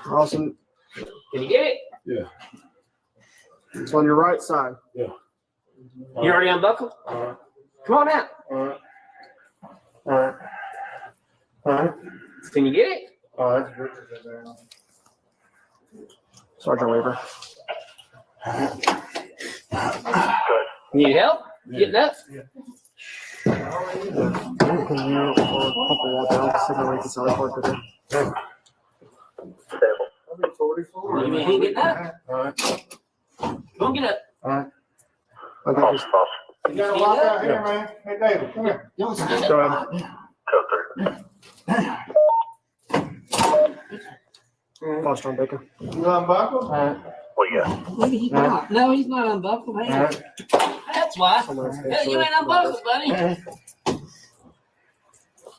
Awesome. Can you get it? Yeah. It's on your right side. Yeah. You already unbuckled? Alright. Come on out. Alright. Alright. Alright. Can you get it? Alright. Sergeant Weaver. Need help? Getting up? Can you or a couple walk down to signal Lincoln Sally Park today? You ain't getting up? Alright. Come on, get up. Alright. I think he's You gotta walk out here, man. Hey, David, come here. Don't stand go up. ahead. Foster on Bacon. You unbuckled? Well, yeah. Maybe he's not. No, he's not unbuckled. Hang on. That's why. Hey, you ain't unbuckled, buddy.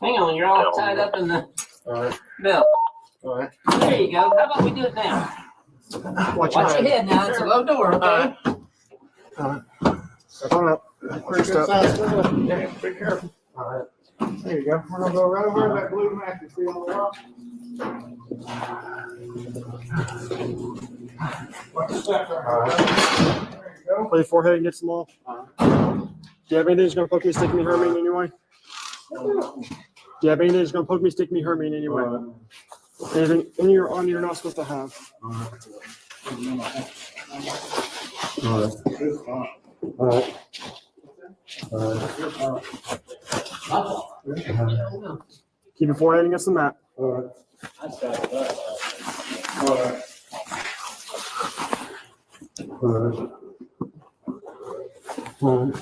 Hang on, you're all tied up in the Alright. belt. Alright. There you go. How about we do it now? Watch Watch your your head now. It's a low door, okay? Step on up. Pretty good size. Yeah, be careful. Alright. There you go. We're gonna go right over that blue mat you see on the wall. Watch the step there. Alright. There you go. Play your forehead and get some off. Do you have anything that's going to poke me, stick me, hurt me in any way? Do you have anything that's going to poke me, stick me, hurt me in any way? Anything in your on you're not supposed to have? Alright. Keep your forehead against the mat. Alright.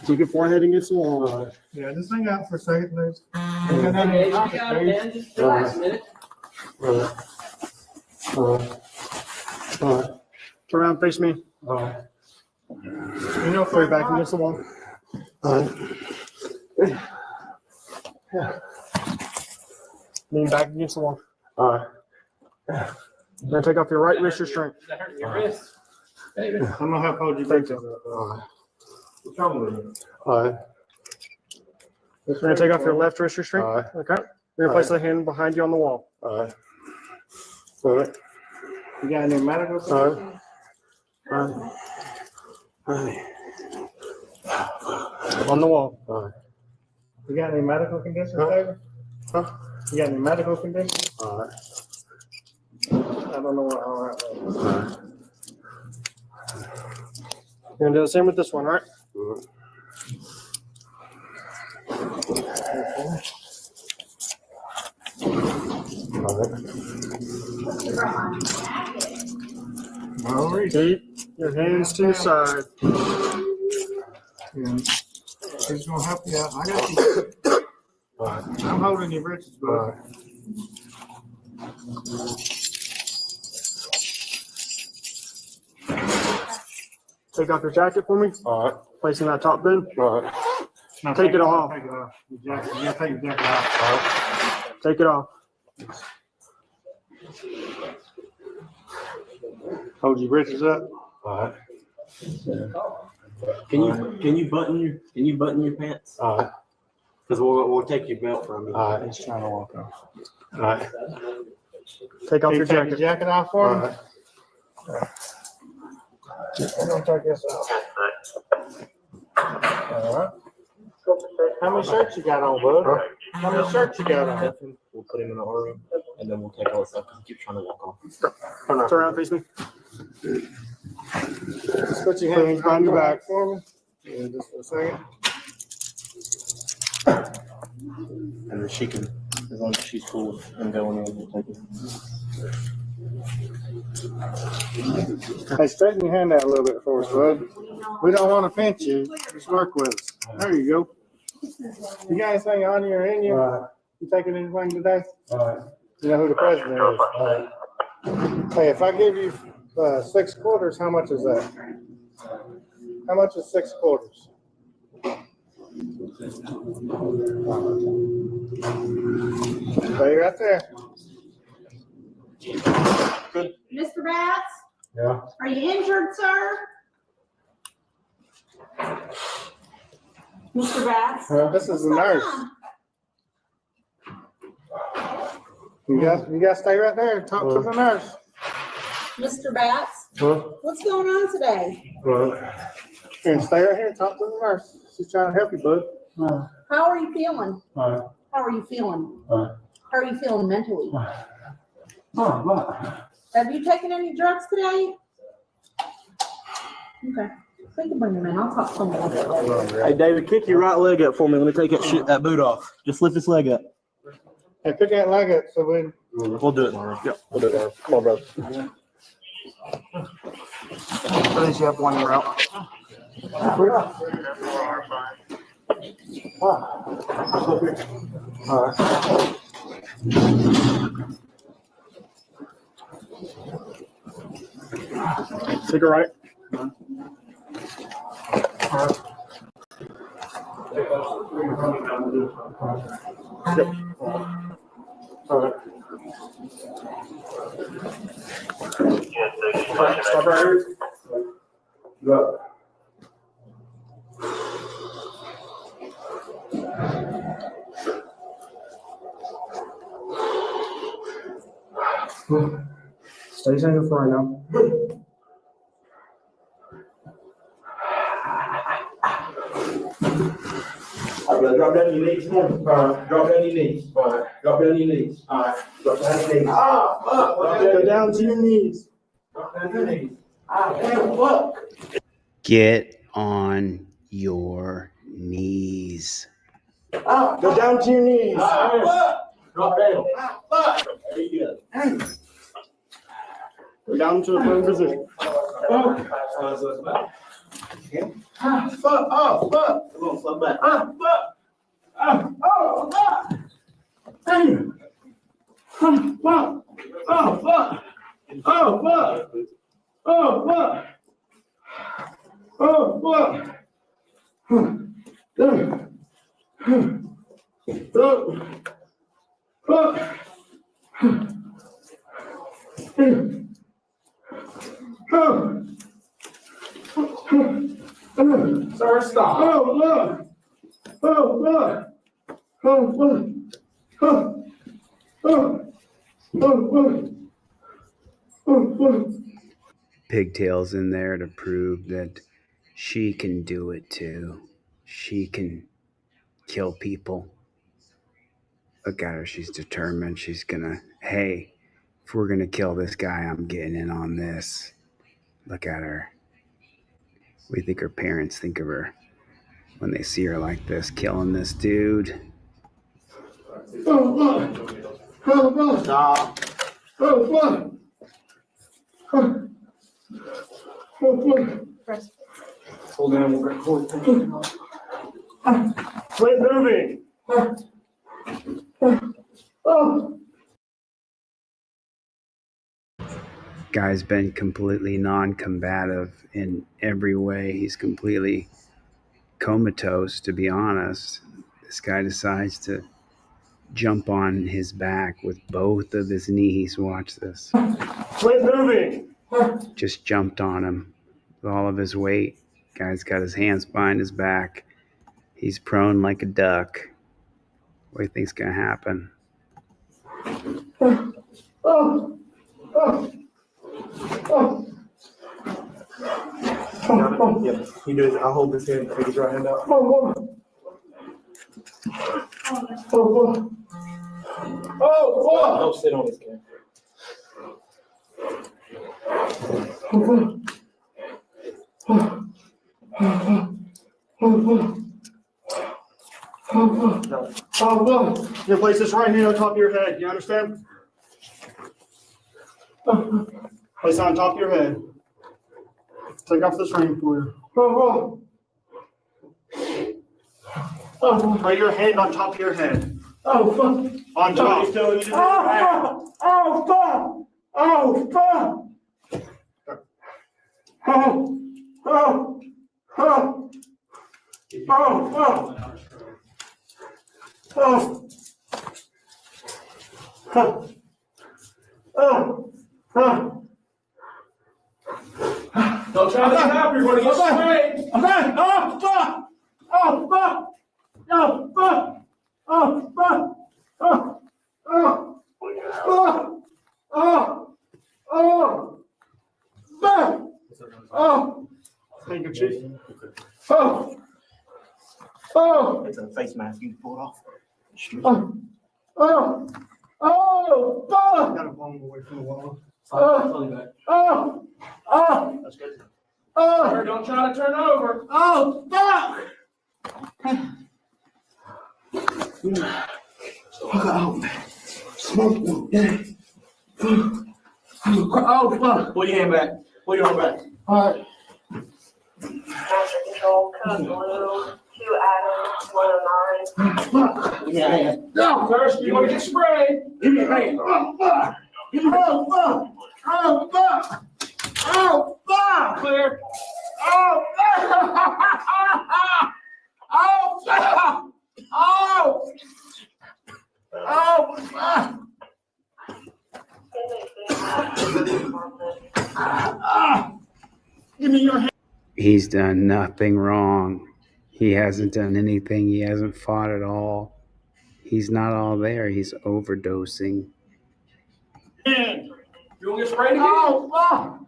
Keep your forehead against the wall. Yeah, just hang out for a second, please. Okay, you got it, man. Just relax a minute. Turn around, face me. You know, Put your back against the wall. Lean back against the wall. Then take off your right wrist restraint. Is that hurting your wrist? I'm gonna help hold you back. What's wrong with you? You're gonna take off your left wrist restraint. Okay. You're gonna place the hand behind you on the wall. You got any medical conditions? On the wall. You got any medical conditions, David? You got any medical conditions? I don't know what all right was. You're gonna do the same with this one, right? Keep your hands to your side. He's gonna help you out. I got you. I'm holding your britches, bud. Take off your jacket for me. Placing that top bin. Now Take it off. Take it off. Your jacket. You gotta take your jacket off. Take it off. Hold your britches up. Can you button your pants? Because we'll take your belt from you. He's trying to walk off. Take off your Take your jacket. jacket off for him. I'm gonna take this off. All right. How many shirts you got on, bud? How many shirts you got on? We'll put him in the room, and then we'll take all the stuff because he keeps trying to walk off. Turn around, face me. Just put your hands behind your back for me. Yeah, just a second. And then she can, as long as she's cool and going in, we'll take it. Hey, straighten your hand out a little bit for us, bud. We don't want to pinch you. Just work with us. There you go. You got anything on you or in you? You taking anything today? You know who the president is? Hey, if I give you 6 quarters, how much is that? How much is 6 quarters? Stay right there. Mr. Batts? Yeah. Are you injured, sir? Mr. Batts? This is the nurse. You guys stay right there and talk to the nurse. Mr. Batts, Huh? what's going on today? Here, and stay right here and talk to the nurse. She's trying to help you, bud. How are you feeling? Alright. How are you feeling? Alright. How are you feeling mentally? Oh, Have you taken any drugs today? Okay. We can bring him in. I'll talk to him a little bit later. Hey, David, kick your right leg up for me. Let me take that boot off. Just lift this leg up. Hey, pick that leg up so we. We'll do it. Yeah, we'll do it. Come on, brother. At least you have one route. Take a right. Yep. All right. Stop right here. Stay single for right now. Drop down your knees. Drop down your knees. Drop down your knees. Drop down your knees. Go down to your knees. Drop down your knees. Damn, fuck. Get on your knees. Go down to your knees. Drop down. There you go. Go down to a prone position. Fuck. Oh, fuck. Come on, slow back. Fuck. Oh, fuck. Damn. Fuck. Oh, fuck. Oh, fuck. Oh, fuck. Oh, fuck. Damn. Fuck. Sir, stop. Oh, look. Oh, look. Oh, look. Oh, oh, oh, oh. Pigtails in there to prove that she can do it too. She can kill people. Look at her. She's determined. She's gonna, hey, if we're gonna kill this guy, I'm getting in on this. Look at her. What do you think her parents think of her when they see her like this, killing this dude? Oh, fuck. Oh, fuck. Stop. Oh, fuck. Oh, fuck. Hold down. Quit moving. Oh. Guy's been completely non-combative in every way. He's completely comatose, to be honest. This guy decides to jump on his back with both of his knees. Watch this. Quit moving. Just jumped on him with all of his weight. Guy's got his hands behind his back. He's prone like a duck. What do you think's gonna happen? Oh. Oh. Oh. Yeah, you do it. I'll hold this hand. Take his right hand out. Oh, oh, oh, Don't sit on his camera. You place this right hand on top of your head. You understand? Place it on top of your head. Take off this ring for you. Lay your hand on top of your head. oh, fuck. On top. He's telling you to do it. Oh, fuck. Oh, fuck. Oh, oh, oh, oh, fuck. Oh, oh, oh, oh. Don't try to get up. You're going to get sprayed. Okay. Oh, fuck. Oh, fuck. Oh, fuck. Oh, fuck. Oh, oh. good, Chief. Oh! Oh! It's a face mask. You can pull it off. Oh! Oh! Oh! Oh! Gotta blow him away from the wall. Oh! Oh! Oh! That's good. Oh! Don't try to turn over. Oh! Fuck! Oh, fuck. Pull your hand back. Pull your arm back. All right. Master Control, Code Blue, 2 Adams, 109. Give me a hand. No! First, you want to get sprayed. Give me a hand. Oh, fuck! Oh, fuck! Oh, fuck! Oh, fuck! Clear. Oh, fuck! Oh, fuck! Oh! Oh, fuck! Give me your hand. He's done nothing wrong. He hasn't done anything. He hasn't fought at all. He's not all there. He's overdosing. You want to get sprayed again? Oh, fuck!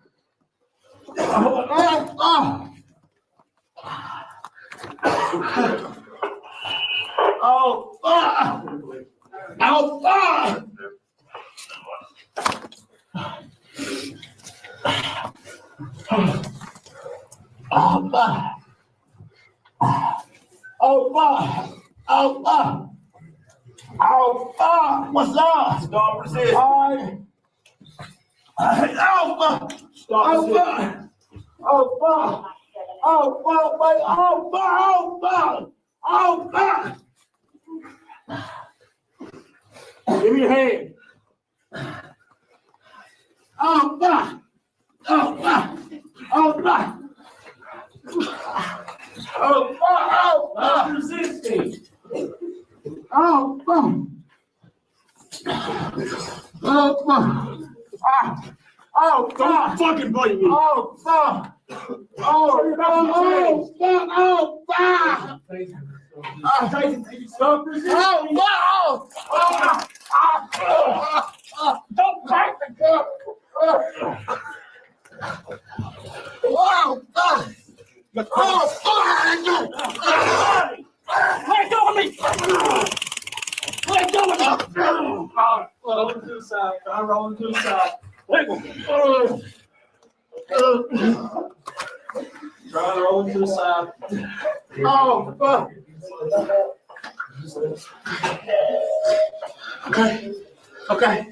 Oh, oh! Oh, fuck! Oh, fuck! Oh, fuck! Oh, fuck! Oh, fuck! Oh, fuck! What's up? Stop resisting. Oh, fuck! Oh, fuck! Oh, fuck! Oh, fuck! Wait! Oh, fuck! Oh, fuck! Oh, fuck! Give me your hand. Oh, fuck! Oh, fuck! Oh, fuck! Oh, fuck! Oh, fuck! Resisting. Oh, fuck! Oh, fuck! Ah! Oh, Don't fuck! fucking bite me. Oh, fuck! Oh, fuck! Oh, fuck! Stop resisting. Oh, no! Don't break the cup! Oh, fuck! Oh, fuck! Let go of me. Let go of me. Rolling to the side. I'm rolling to the side. Let go. Try to roll to the side. Oh, fuck! Okay. Okay.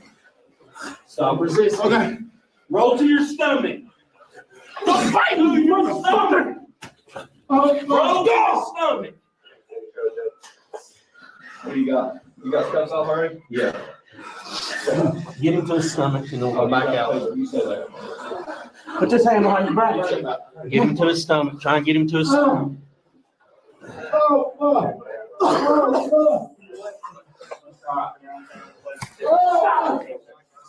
Stop resisting. Okay. Roll to your stomach. Don't bite me. Your stomach. Oh, Roll fuck! to your stomach. What do you got? You got cuffs off already? Yeah. Get him to the stomach and then go back out. You said that. Put this hand behind your back. Get him to his stomach. Try and get him to his stomach. Oh, fuck! Oh, fuck! Oh,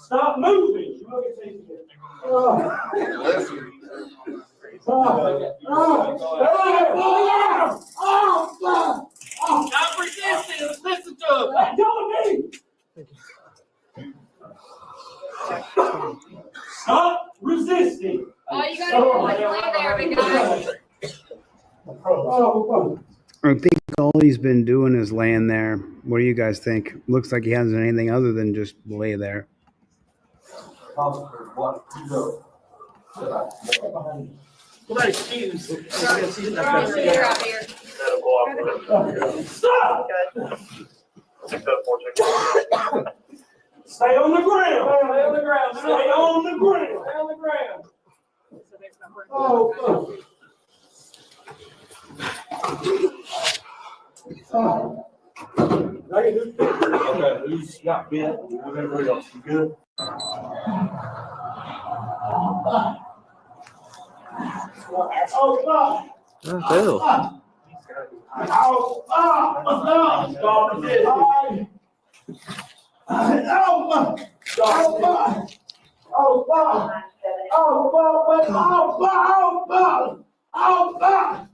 Stop moving. Stop resisting. Listen to him. Let go of me. Stop resisting. Oh, you gotta lay there, big guy. I think all he's been doing is laying there. What do you guys think? Looks like he hasn't done anything other than just lay there. You're out here. Stop. Stay on the ground. Stay on the ground. Stay on the ground. Stay on the ground. oh, fuck! Oh. Okay, he's got bit. Everybody else, you good? Oh, fuck! Oh, oh, Stop resisting. oh, fuck! Oh, fuck! Oh, fuck! Oh, fuck! Wait! Oh, fuck! Oh, fuck! Oh, fuck!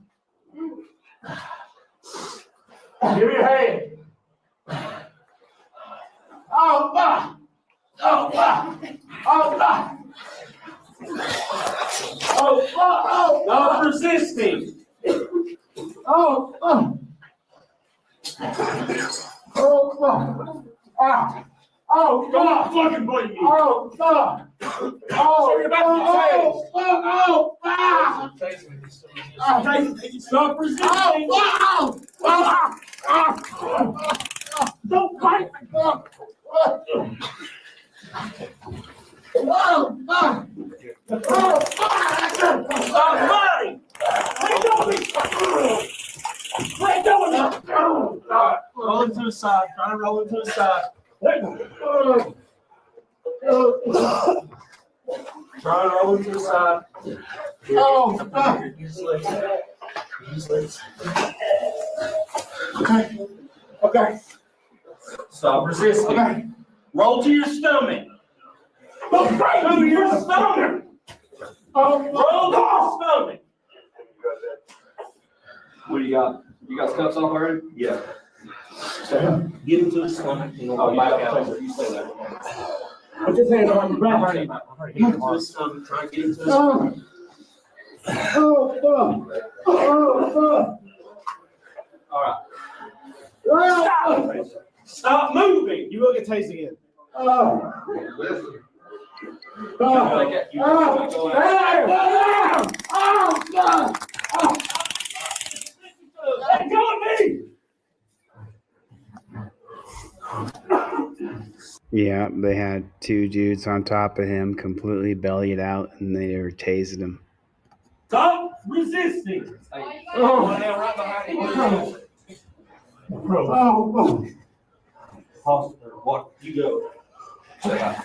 Give me your hand. Oh, fuck! Oh, fuck! Oh, fuck! Stop resisting. Don't fucking blame me. Stop resisting. Don't bite me. Stop fighting. Let go of me. Let go of me. Roll him to the side. Try to roll him to the side. Try to roll him to the side. Okay. Stop resisting. Roll to your stomach. Roll to your stomach. Roll to your stomach. What do you got? You got cuffs on already? Yeah. Get into the stomach. Oh, you got you say that. Put his hand on your back. Get into the stomach. Try to get into the stomach. All right. Stop moving. You will get tased again. Let go of me. Yeah, they had two dudes on top of him, completely bellied out, and they were tasing him. Stop resisting. Hospital. What? You go. Stop!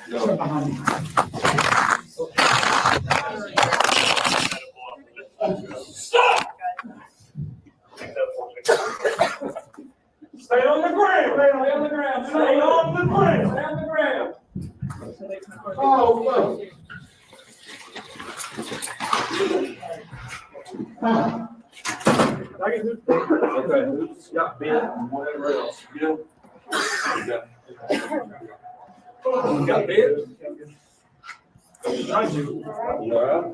Stay on the ground. Stay on the ground. Stay on the ground. Stay on the ground. Okay, who's got bit and whatever else? You know? You got bit? You all right?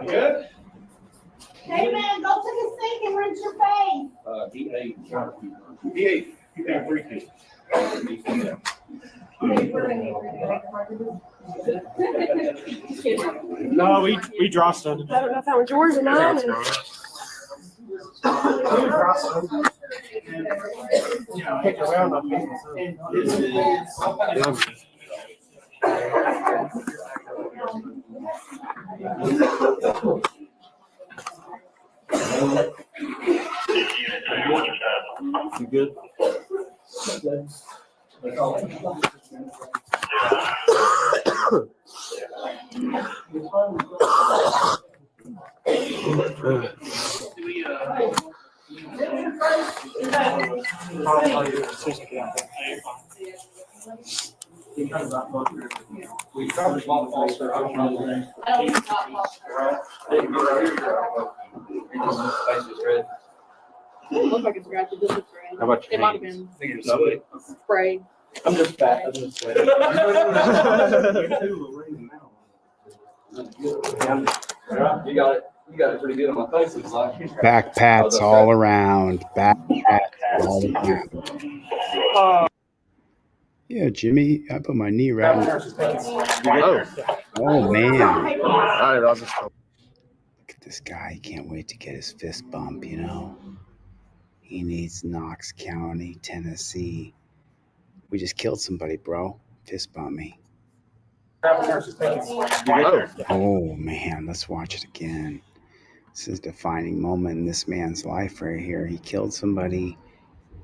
Good? Hey man, go to the sink and rinse your face. He ate. He ate 3 kids. No, we drossed him. I don't know if that was yours or mine. Pick around on me. You good? We probably bought Foster. I don't know. I don't think Foster. It looked like it's scratched. It doesn't spray. How about It your might have hands? been sprayed. I'm just fat. I'm just sweating. You got it. You got it pretty good on my face, looks like. Back pats all around. Back pats all around. Yeah, Jimmy, I put my knee right. Oh man! Look at this guy. He can't wait to get his fist bump. You know, he needs Knox County, Tennessee. We just killed somebody, bro. Fist bump me. Oh man, let's watch it again. This is a defining moment in this man's life right here. He killed somebody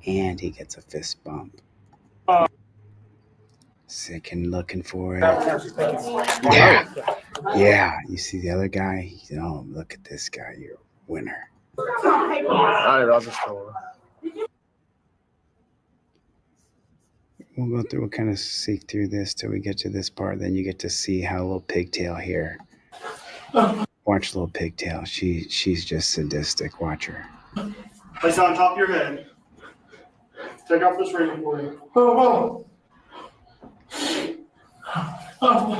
and he gets a fist bump. Sick and looking for it. Yeah. Yeah. You see the other guy? Oh, look at this guy. You're a winner. We'll go through, we'll kind of seek through this till we get to this part. Then you get to see how little pigtail here. Watch little pigtail. She's just sadistic. Watch her. Place it on top of your head. Take off this ring for you.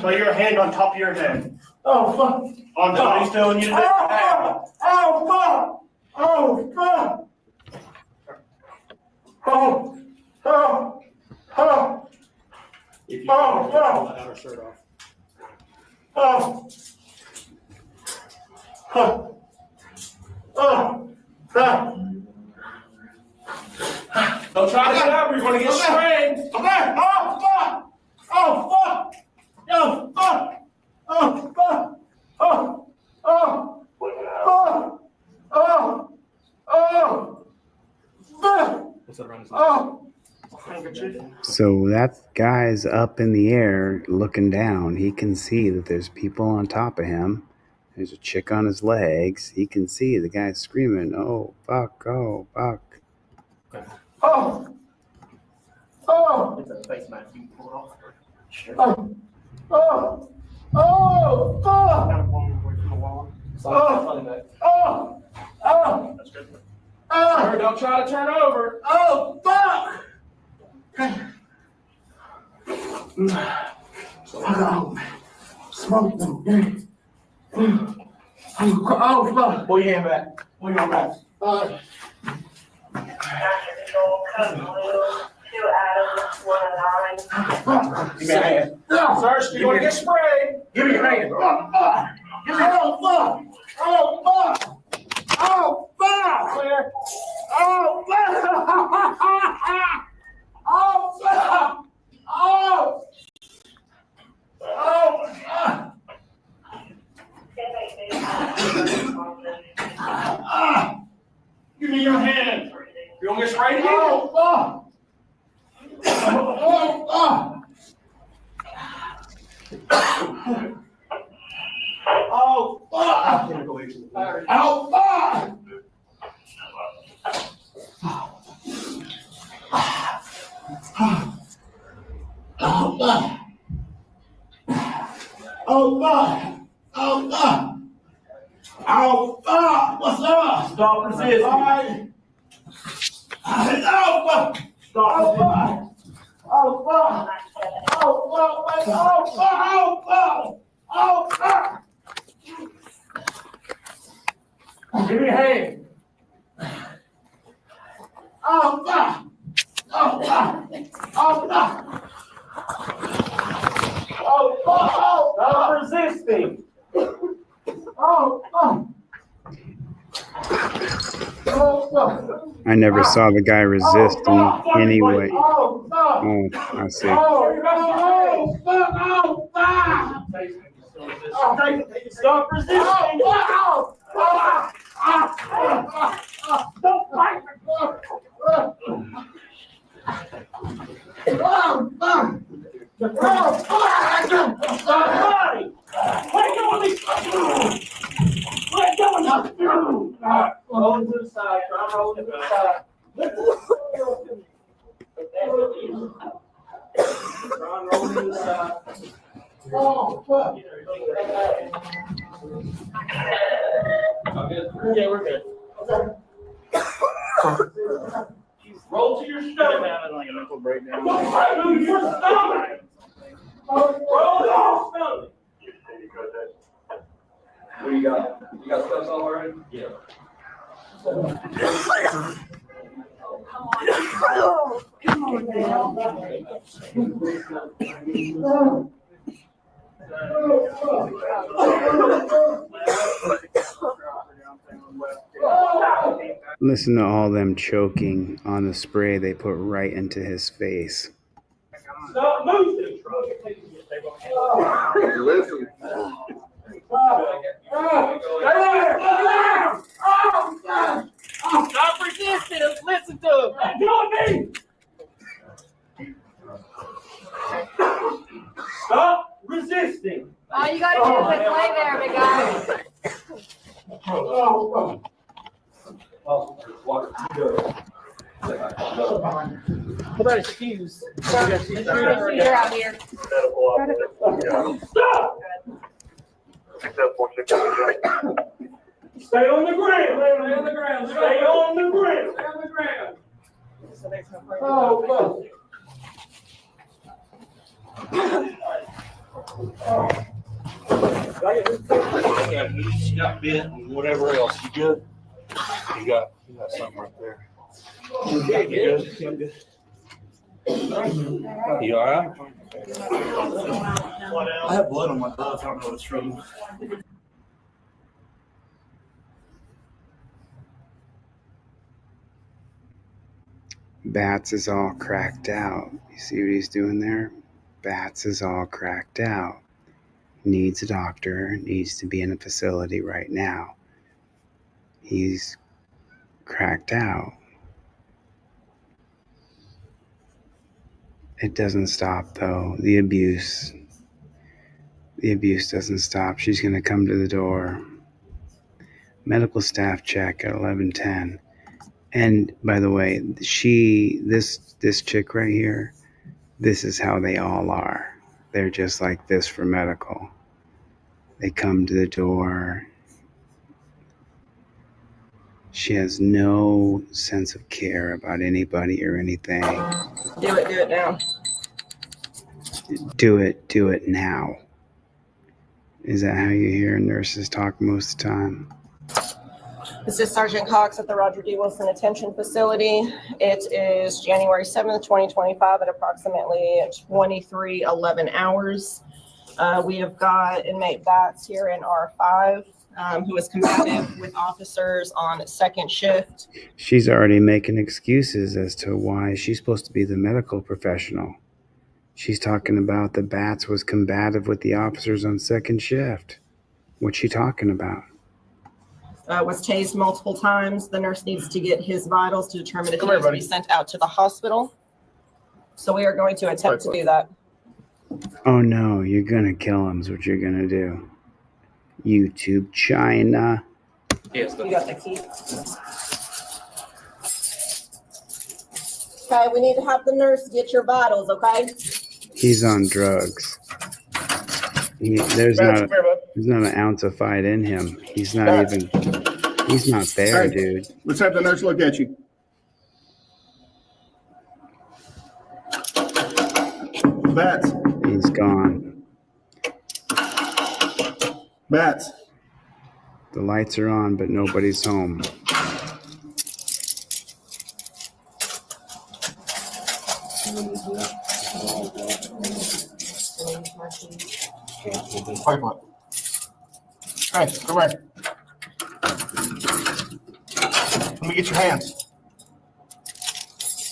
Lay your hand on top of your head. Oh, fuck. On top. He's telling you to do that. Oh, fuck. Oh, fuck. Oh, oh, oh. If you Oh, pull oh. that outer shirt off. Oh. Oh. Oh. Oh. Don't try to get up, you're gonna get sprained. Okay. Oh, fuck. Oh, fuck. Oh, fuck. Oh, fuck. Oh. Oh. Oh. Oh. Oh. Fuck. What's that around his neck? Oh. So that guy's up in the air looking down. He can see that there's people on top of him. There's a chick on his legs. He can see the guy screaming, "Oh, fuck, oh, fuck." Oh. Oh. It's a face mask. You can pull it off. Oh. Oh. Oh. Fuck. Gotta pull him away from the wall. Oh. Oh. Oh. That's good. Oh. Don't try to turn over. Oh, fuck! Smoke them. Oh, fuck. Pull your hand back. Pull your back. Master Control, Code Blue, 2 Adams, 109. Give me a hand. Sir, you're gonna get sprayed. Give me your hand. Oh, fuck! Oh, fuck! Oh, fuck! Oh, fuck! Clear. Oh, fuck! Oh, fuck! Oh! Oh, fuck! Give me your hand. You gonna get sprayed again? Oh, fuck! Oh, fuck! Oh, fuck! Oh, fuck! Oh, fuck! Oh, fuck! Oh, fuck! Oh, fuck! What's up? Stop resisting. All right. Oh, fuck! Oh, fuck! Oh, fuck! Oh, fuck! Wait, oh, fuck! Oh, fuck! Oh, fuck! Give me a hand. Oh, fuck! Oh, fuck! Oh, fuck! Oh, fuck! Oh, Stop resisting. oh, fuck! Oh, fuck! I never saw the guy resist in any way. Oh, fuck! Oh, I see. Oh, fuck! Oh, fuck! Stop resisting. Oh, fuck! Don't fight me! Oh, fuck! Oh, fuck! Somebody. Let go of these. Let go of these. Roll to the side. Try to roll to the side. Try and roll to the side. Oh, fuck! Yeah, we're good. Roll to your stomach. Like a mental breakdown. Roll to your stomach. Roll to your stomach. What do you got? You got stuff all already? Yeah. Listen to all them choking on the spray they put right into his face. Stop moving. Listen. Stop resisting him. Listen to him. Let go of me. Stop resisting. All you gotta do is lay there, big guy. What about his shoes? You're out here. Stop. Stay on the ground. Stay on the ground. Stay on the ground. Stay on the ground. Oh, look. You got bit and whatever else. You good? You got something right there. You good? You all right? I have blood on my gloves. I don't know what it's from. Bats is all cracked out. You see what he's doing there? Bats is all cracked out. Needs a doctor, needs to be in a facility right now. He's cracked out. It doesn't stop though. The abuse doesn't stop. She's gonna come to the door. Medical staff check at 11:10. And by the way, this chick right here, this is how they all are. They're just like this for medical. They come to the door. She has no sense of care about anybody or anything. Do it now. Do it now. Is that how you hear nurses talk most of the time? This is Sergeant Cox at the Roger D. Wilson Detention Facility. It is January 7th, 2025 at approximately 23:11 hours. We have got inmate Bats here in R5 who is combative with officers on second shift. She's already making excuses as to why she's supposed to be the medical professional. She's talking about the Bats was combative with the officers on second shift. What's she talking about? Was tased multiple times. The nurse needs to get his vitals to determine if he needs to be sent out to the hospital. So we are going to attempt to do that. Oh no, you're gonna kill him is what you're gonna do. YouTube China. You got the key. Okay, we need to have the nurse get your vitals, okay? He's on drugs. There's not an ounce of fight in him. He's not there, Hey. dude. Let's have the nurse look at you. Bats. He's gone. Bats. The lights are on, but nobody's home. Pipeline. Hey, come here. Let me get your hands.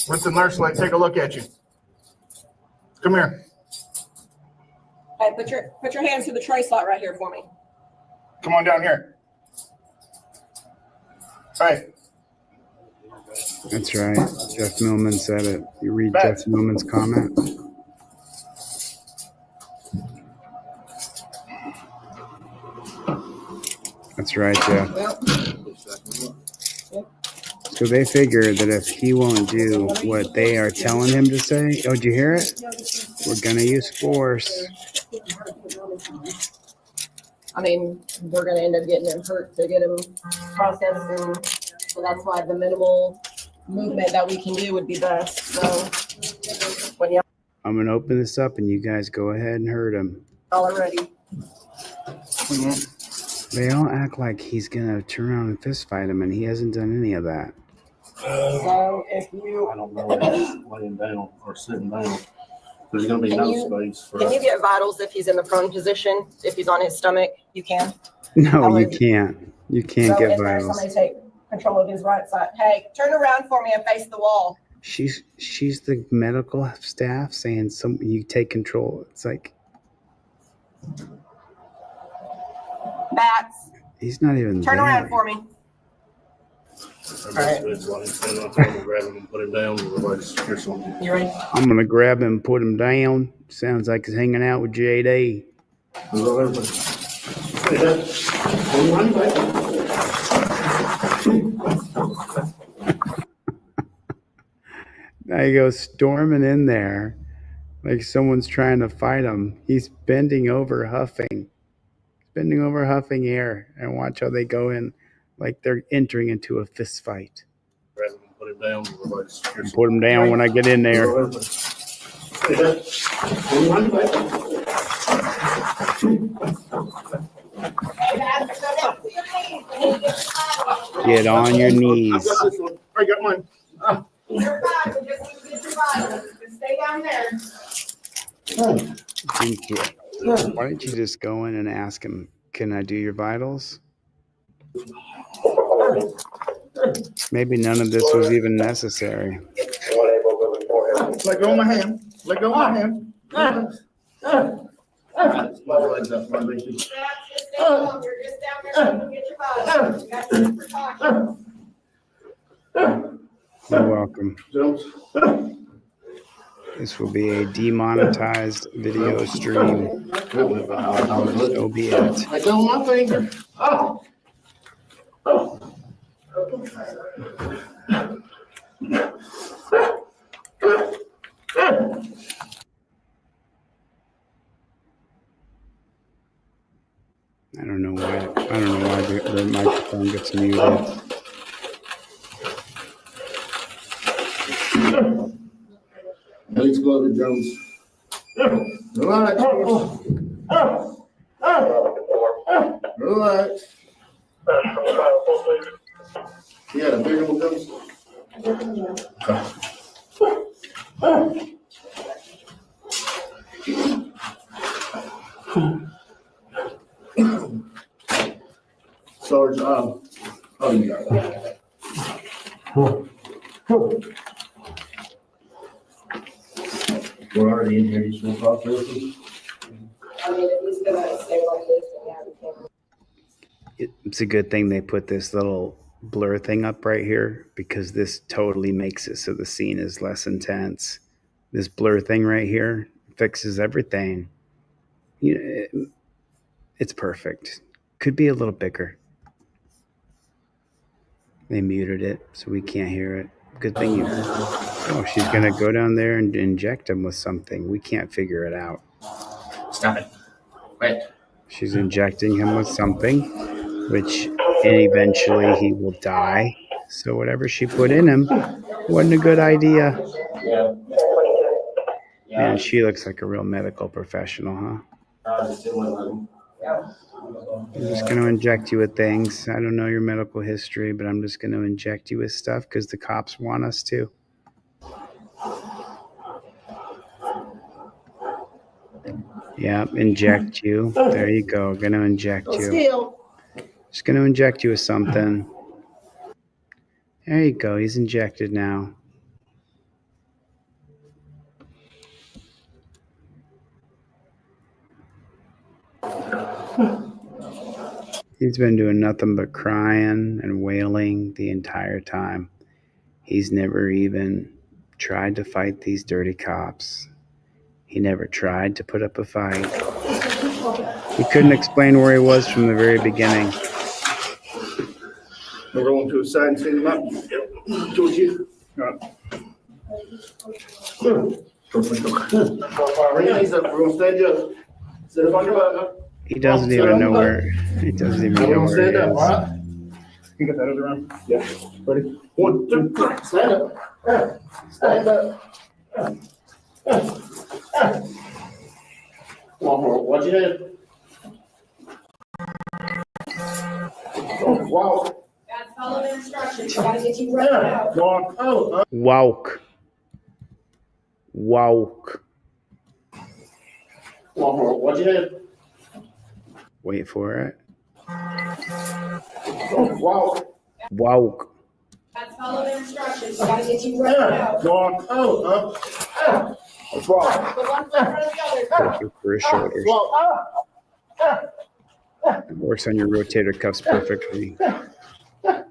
Let the nurse take a look at you. Come here. Hey, put your hands through the tray slot right here for me. Come on down here. Hey. That's right. Jeff Millman said it. You read Bats. Jeff Millman's comment? That's right, Jeff. So they figure that if he won't do what they are telling him to say, oh, did you hear it? We're going to use force. I mean, we're going to end up getting him hurt to get him processed. And so that's why the minimal movement that we can do would be best. So when y'all I'm going to open this up and you guys go ahead and hurt him. are ready. They all act like he's going to turn around and fist fight him, and he hasn't done any of that. So if you I don't know if he's laying down or sitting down. There's gonna be Can no you- space for can you get vitals if he's in the prone position, if he's on his stomach, you can. No, you can't. You can't So get if there's vitals. somebody take control of his right side, hey, turn around for me and face the wall. She's the medical staff saying you take control. It's like Bats, he's not even turn there. around for me. Everybody's good. Stand on top and grab him and put him down. Everybody's here's something. You ready? I'm gonna grab him and put him down. Sounds like he's hanging out with JD. Hello, everybody. Hey, Dad. Hold your money back. Now he goes storming in there like someone's trying to fight him. He's bending over, huffing, bending over, huffing air, and watch how they go in like they're entering into a fist fight. Rather than put him down, everybody's Put them down when I get in there. Get on your knees. I got mine. You're fine, we just need to get your body. Just stay down there. Thank you. Why don't you just go in and ask him, can I do your vitals? Maybe none of this was even necessary. Let go of my hand. Let go of my hand. Just stay alone. You're just down there so you can get your body. You got some precautions. You're welcome. This will be a demonetized video stream. So be it. Let go of my finger. I don't know why the microphone gets muted. Alex Glover Jones. Relax. Relax. You got a bigger one, Jones? Sarge, oh, you got it. We're already in here, you just want to talk to us? I mean, if he's gonna stay like this, then yeah, we can. It's a good thing they put this little blur thing up right here because this totally makes it so the scene is less intense. This blur thing right here fixes everything. It's perfect. Could be a little bigger. They muted it so we can't hear it. Good thing you. Oh, she's gonna go down there and inject him with something. We can't figure it out. Stop it. Wait. She's injecting him with something, which eventually he will die. So whatever she put in him wasn't a good idea. Yeah. Man, she looks like a real medical professional, huh? I'm just going to inject you with things. I don't know your medical history, but I'm just going to inject you with stuff because the cops want us to. Yep, inject you. There you go. Going to inject you. Just going to inject you with something. There you go. He's injected now. He's been doing nothing but crying and wailing the entire time. He's never even tried to fight these dirty cops. He never tried to put up a fight. He couldn't explain where he was from the very beginning. We're going to a side and stand him up. Towards you. Right. He's up. We're going to stand you up. Sit up on your butt. He doesn't even know where. He doesn't even know where Stand he up, all is. right? You got that other arm? Yeah. Ready? 1, 2, 3. Stand up. Stand up. One more. Watch your head. Walk. Gotta follow the instructions. Gotta get you right out. Walk. Oh. Walk. Walk. One more. Watch your head. Wait for it. Walk. Walk. Gotta follow the instructions. Gotta get you right out. Walk. Oh. Walk. The one foot in front of the other. Perfect for his shoulders. Walk. It works on your rotator cuffs perfectly.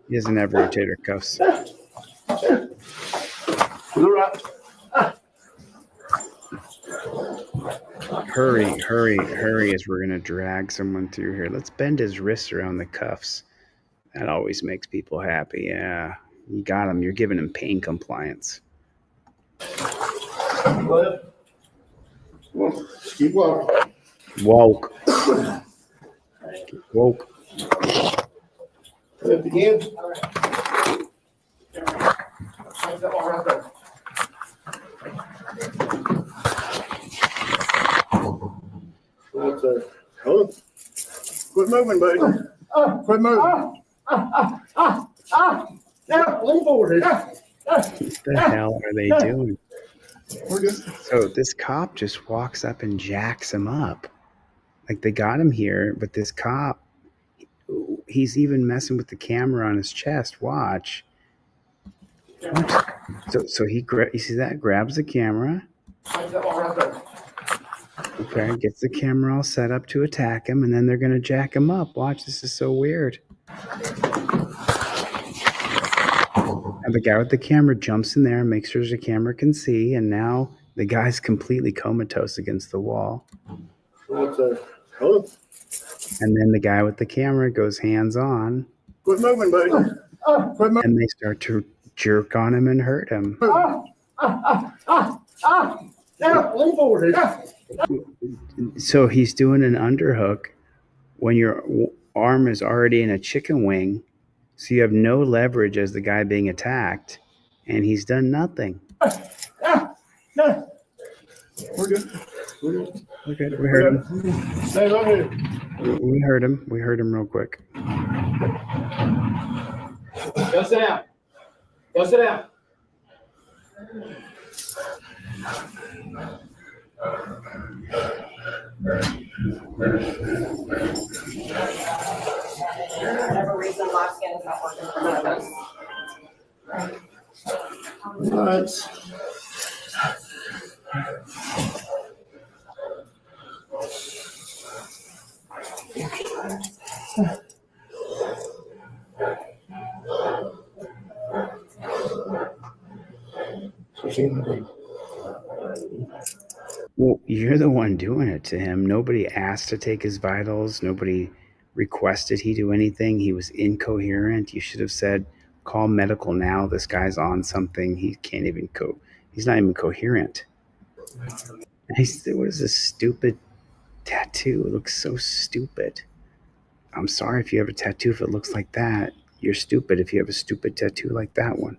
He doesn't have rotator cuffs. Hurry as we're going to drag someone through here. Let's bend his wrists around the cuffs. That always makes people happy. Yeah, you got him. You're giving him pain compliance. Keep walking. Walk. Woke. At the end. Take that one right there. What's that? Oh, quit moving, buddy. Quit moving. Lean forward here. What the hell are they doing? We're good. So this cop just walks up and jacks him up. Like they got him here, but this cop, he's even messing with the camera on his chest. Watch. So you see that? Grabs the camera. Take that one right there. Okay, gets the camera all set up to attack him, and then they're gonna jack him up. Watch, this is so weird. And the guy with the camera jumps in there and makes sure the camera can see, and now the guy's completely comatose against the wall. What's that? Oh, And then the guy with the camera goes hands on, quit moving, buddy. Quit moving. and they start to jerk on him and hurt him. Lean forward here. So he's doing an underhook when your arm is already in a chicken wing, so you have no leverage as the guy being attacked, and he's done nothing. We're good. We're good. Okay, we heard him. Stay right here. We heard him. We heard him real quick. Go sit down. Go sit down. Whatever reason, live scan is not working for none of us. All right. Well, you're the one doing it to him. Nobody asked to take his vitals. Nobody requested he do anything. He was incoherent. You should have said, call medical now. This guy's on something. He can't even he's not even coherent. What is this stupid tattoo? It looks so stupid. I'm sorry if you have a tattoo if it looks like that. You're stupid if you have a stupid tattoo like that one.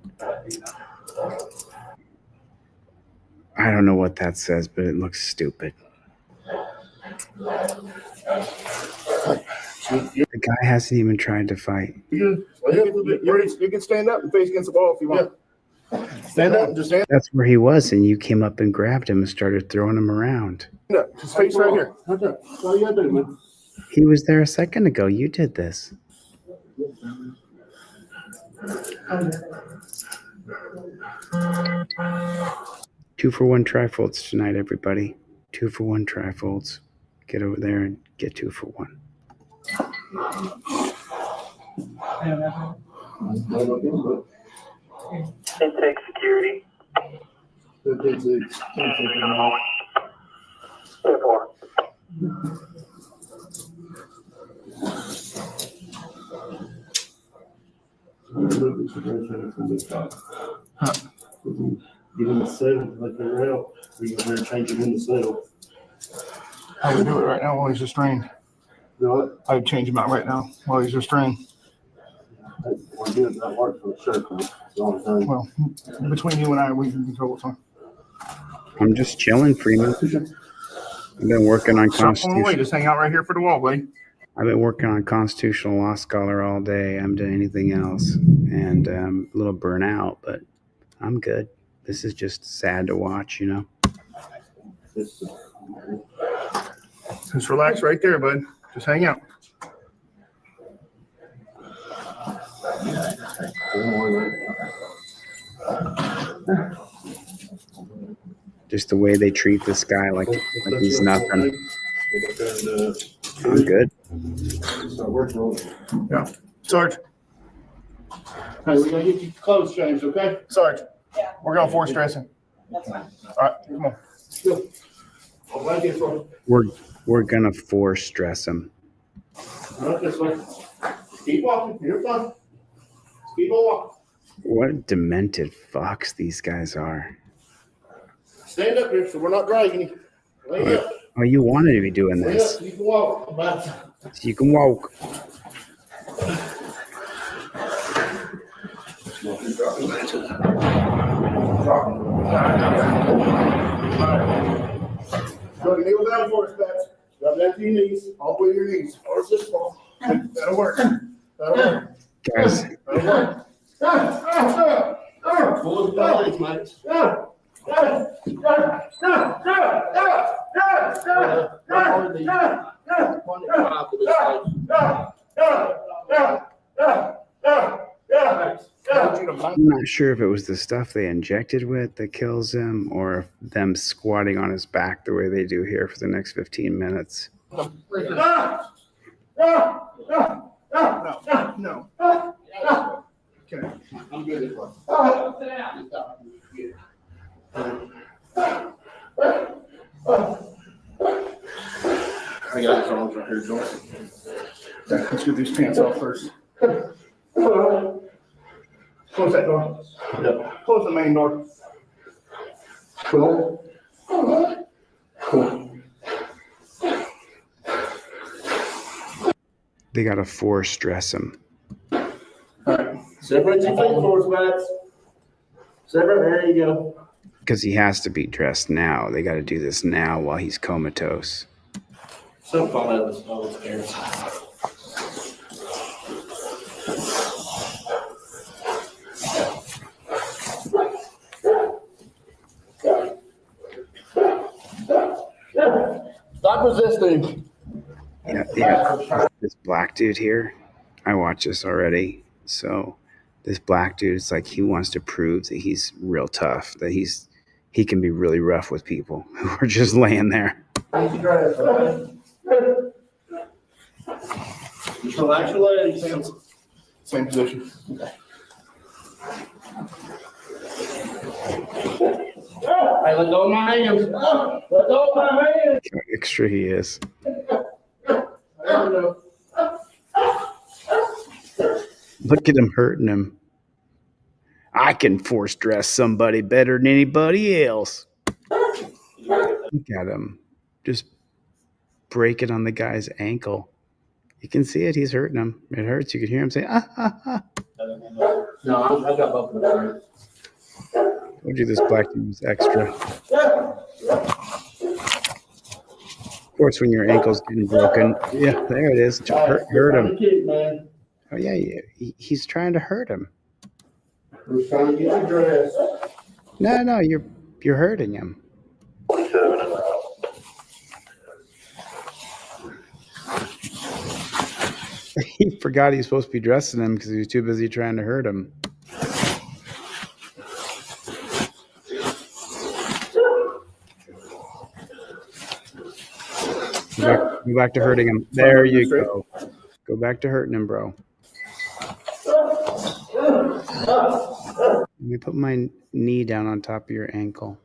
I don't know what that says, but it looks stupid. The guy hasn't even tried to fight. You can stand up and face against the wall if you want. Stand up. Just stand That's where he was, and you came up and grabbed him and started throwing him around. up. Just face right here. That's all you gotta do, man. He was there a second ago. You did this. Two for one trifolds tonight, everybody. 2 for 1 trifolds. Get over there and get 2 for 1. Intake security. 4. Get in the cell, like they're out. We go there and change them in the cell. I would do it right now while he's restrained. I would change him out right now while he's restrained. We're doing that work for the sheriff. It's the only thing. Well, between you and I, we can control what's on. I'm just chilling, Freeman. I've been working on So, wait, constitution. just hang out right here for the wall, buddy. I've been working on constitutional law scholar all day. I haven't done anything else, and a little burnout, but I'm good. This is just sad to watch, you know. Just relax right there, bud. Just hang out. Just the way they treat this guy like he's nothing. I'm good. Start working on it. Sarge. Hey, we gotta get you clothes changed, okay? Sarge. Yeah. We're going force dressing. That's fine. All right, come on. I'll blanket for We're gonna force dress him. Not this way. Keep walking. You're fine. Keep on walking. What demented fucks these guys are. Stand up here so we're not dragging you. Lay up. Oh, you wanted to be doing Lay this. up. You can walk. About You can walk. Go kneel down for us, Pat. Drop down to your knees, all the way to your knees. Or this ball. That'll work. That'll work. Guys, That'll work. Pull his bellies, mate. I'm not sure if it was the stuff they injected with that kills him or if them squatting on his back the way they do here for the next 15 minutes. No. Okay. I'm good. I got his arms right here, Joyce. Okay, let's get these pants off first. Close that door. Yep. Close the main door. Cool. Cool. They got to force dress him. All right. Separate your feet for us, Max. Separate. There you go. Because he has to be dressed now. They got to do this now while he's comatose. So fall out of the snow stairs. Stop resisting. Yeah. This black dude here, I watched this already. So this black dude, it's like he wants to prove that he's real tough, that he can be really rough with people who are just laying there. Just relax your legs. Same position. Okay. Hey, let go of my hands. Let go of my hands. How extra he is. Look at him hurting him. I can force dress somebody better than anybody else. Look at him. Just break it on the guy's ankle. You can see it. He's hurting him. It hurts. You can hear him say, ah, ah, ah. No, I got both of them. Told you this black dude was extra. Of course, when your ankle's getting broken, yeah, there it is. Hurt him. Oh yeah, he's trying to hurt him. Who's trying to get you dressed? No, you're hurting him. He forgot he was supposed to be dressing him because he was too busy trying to hurt him. Go back to hurting him. There you go. Go back to hurting him, bro. Let me put my knee down on top of your ankle.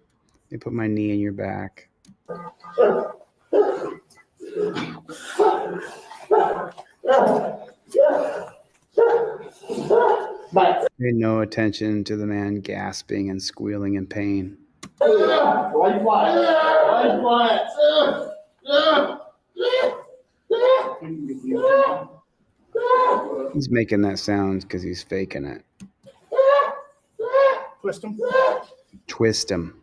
Let me put my knee in your back. Pay no attention to the man gasping and squealing in pain. Why you flat? Why you flat? He's making that sound because he's faking it. Twist him. Twist him.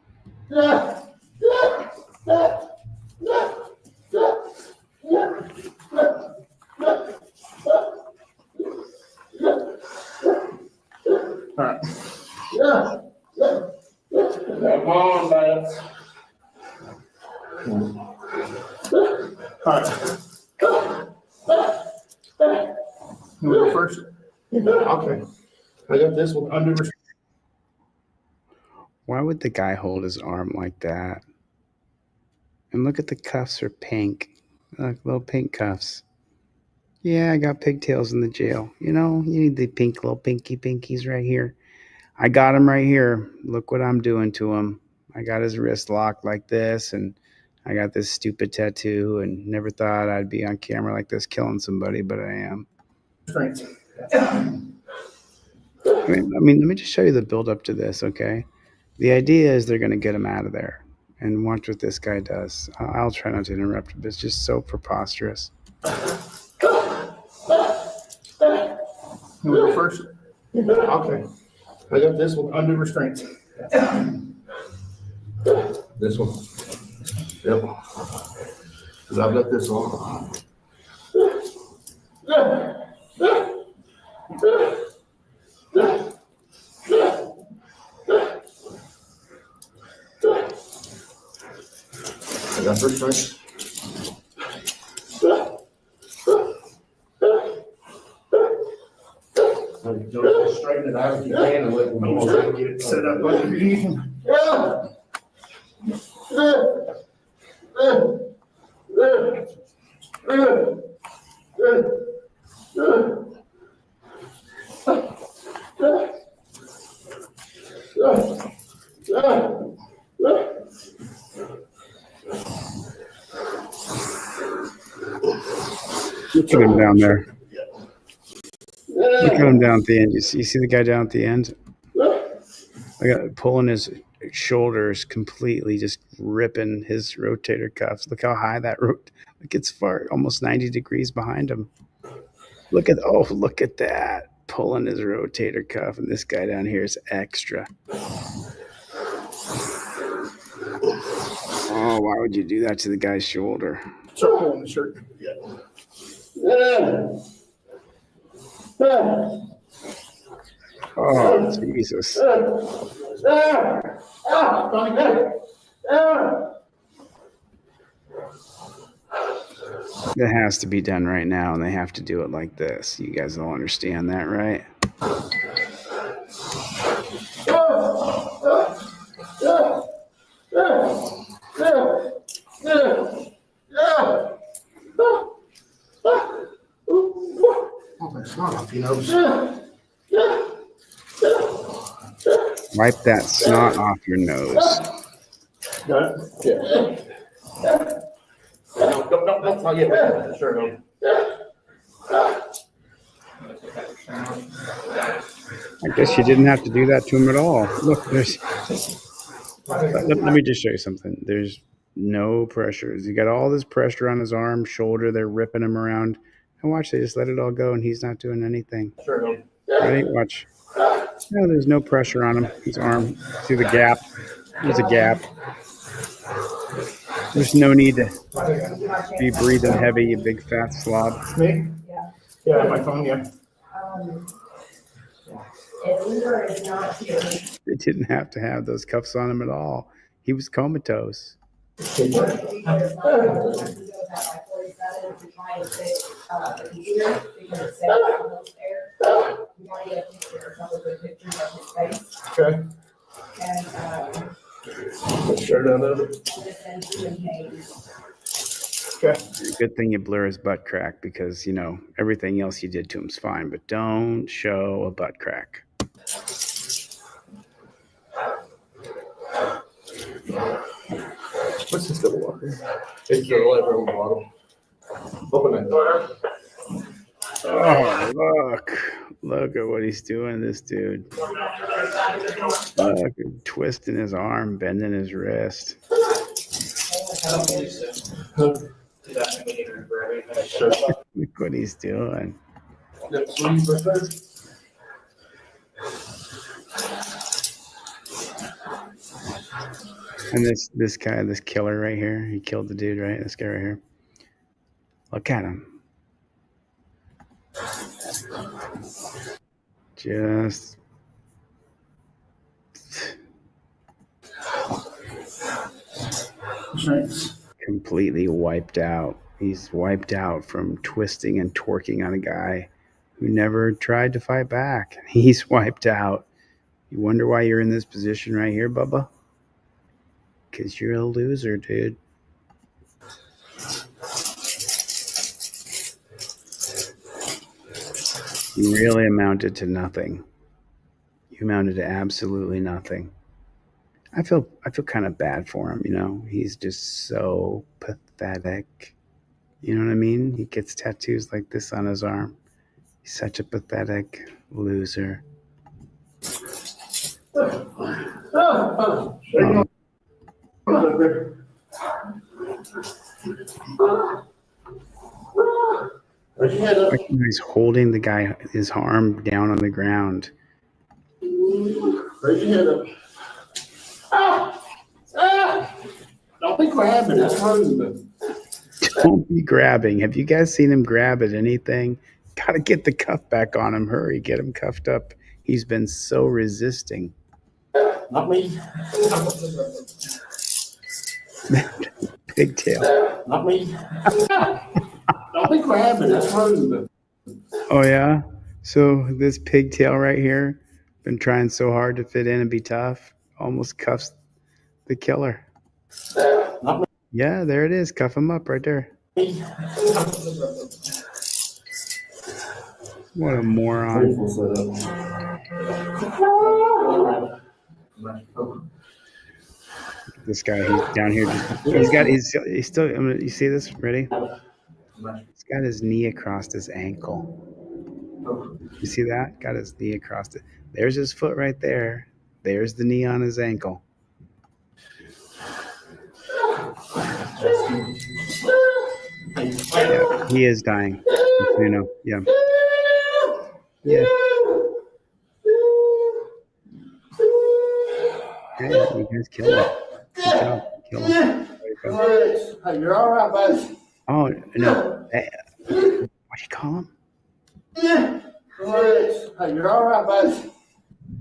All right. Come on, man. All right. You want to go first? Okay. I got this one under. Why would the guy hold his arm like that? And look at the cuffs are pink. Look, little pink cuffs. Yeah, I got pigtails in the jail. You know, you need the pink little pinkies right here. I got him right here. Look what I'm doing to him. I got his wrist locked like this, and I got this stupid tattoo, and never thought I'd be on camera like this killing somebody, but I am. Strength. I mean, let me just show you the build up to this, okay? The idea is they're going to get him out of there, and watch what this guy does. I'll try not to interrupt, but it's just so preposterous. Okay. I got this one under restraint. This one. Yep. Cause I've got this on. I got restraint. Just straighten it out if you can and let me get it set up underneath him. Look at him down there. Look at him down at the end. You see the guy down at the end? I got pulling his shoulders completely, just ripping his rotator cuffs. Look how high that Look, it's far, almost 90 degrees behind him. Look at that. Pulling his rotator cuff, and this guy down here is extra. Oh, why would you do that to the guy's shoulder? Start pulling the shirt. Yeah. Oh, Jesus. That has to be done right now, and they have to do it like this. You guys all understand that, right? Oh, that's not off, you know. Wipe that snot off your nose. Got it? Yeah. Don't tell you about that. Sure, no. I guess you didn't have to do that to him at all. Look, let me just show you something. There's no pressure. He got all this pressure on his arm, shoulder. They're ripping him around. And watch, they just let it all go, and he's not doing anything. Sure, no. Ready? Watch. No, there's no pressure on him. His arm, see the gap? There's a gap. There's no need to be breathing heavy, you big fat slob. Me? Yeah, my phone, yeah. They didn't have to have those cuffs on him at all. He was comatose. Okay. Shirt on over. Okay. Good thing you blur his butt crack because, you know, everything else you did to him's fine, but don't show a butt crack. What's this little walker? It's the light room bottle. Open that door. Oh, look at what he's doing, this dude. Look, twisting his arm, bending his wrist. Look what he's doing. And this guy, this killer right here, he killed the dude, right? This guy right here. Look at him. Just completely wiped out. He's wiped out from twisting and torquing on a guy who never tried to fight back. He's wiped out. You wonder why you're in this position right here, Bubba? Because you're a loser, dude. You really amounted to nothing. You amounted to absolutely nothing. I feel kind of bad for him, you know. He's just so pathetic. You know what I mean? He gets tattoos like this on his arm. He's such a pathetic loser. He's holding the guy, his arm down on the ground. Raise your head up. Don't be grabbing, that's rude. Don't be grabbing. Have you guys seen him grab at anything? Gotta get the cuff back on him. Hurry, get him cuffed up. He's been so resisting. Not me. Pigtail. Not me. Don't be grabbing, that's rude. Oh yeah? So this pigtail right here, been trying so hard to fit in and be tough, almost cuffs the killer. Not me. Yeah, there it is. Cuff him up right there. What a moron. This guy, he's down here. He's still, you see this? Ready? He's got his knee across his ankle. You see that? Got his knee across it. There's his foot right there. There's the knee on his ankle. Yeah, he is dying. You know, yeah. Yeah. Hey, you guys killed him. Good job. Kill him. Hey, you're all right, buddy. Oh, no. Hey, what do you call him? Hey, you're all right, buddy.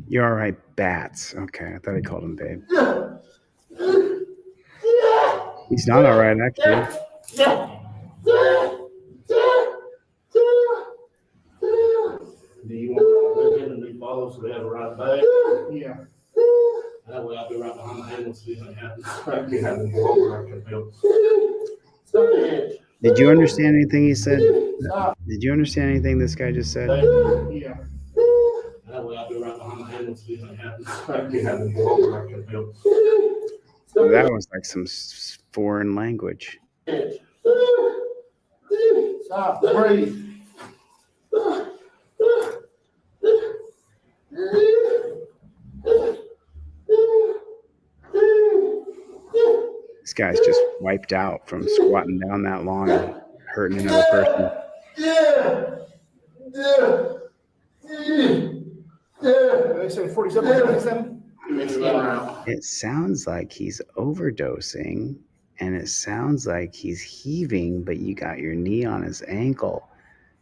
You're all right, Bats. Okay, I thought he called him Babe. He's not all right, actually. Do you want to be followed so they have a right back? Yeah. That way I'll be right behind the ambulance if anything happens. I'd be having to go over, I can help. Did you understand anything he said? Did you understand anything this guy just said? Yeah. That way I'll be right behind the ambulance if anything happens. I'd be having to go over, I can help. That was like some foreign language. Stop, breathe. This guy's just wiped out from squatting down that long and hurting another person. They say 47, 27. It sounds like he's overdosing, and it sounds like he's heaving, but you got your knee on his ankle,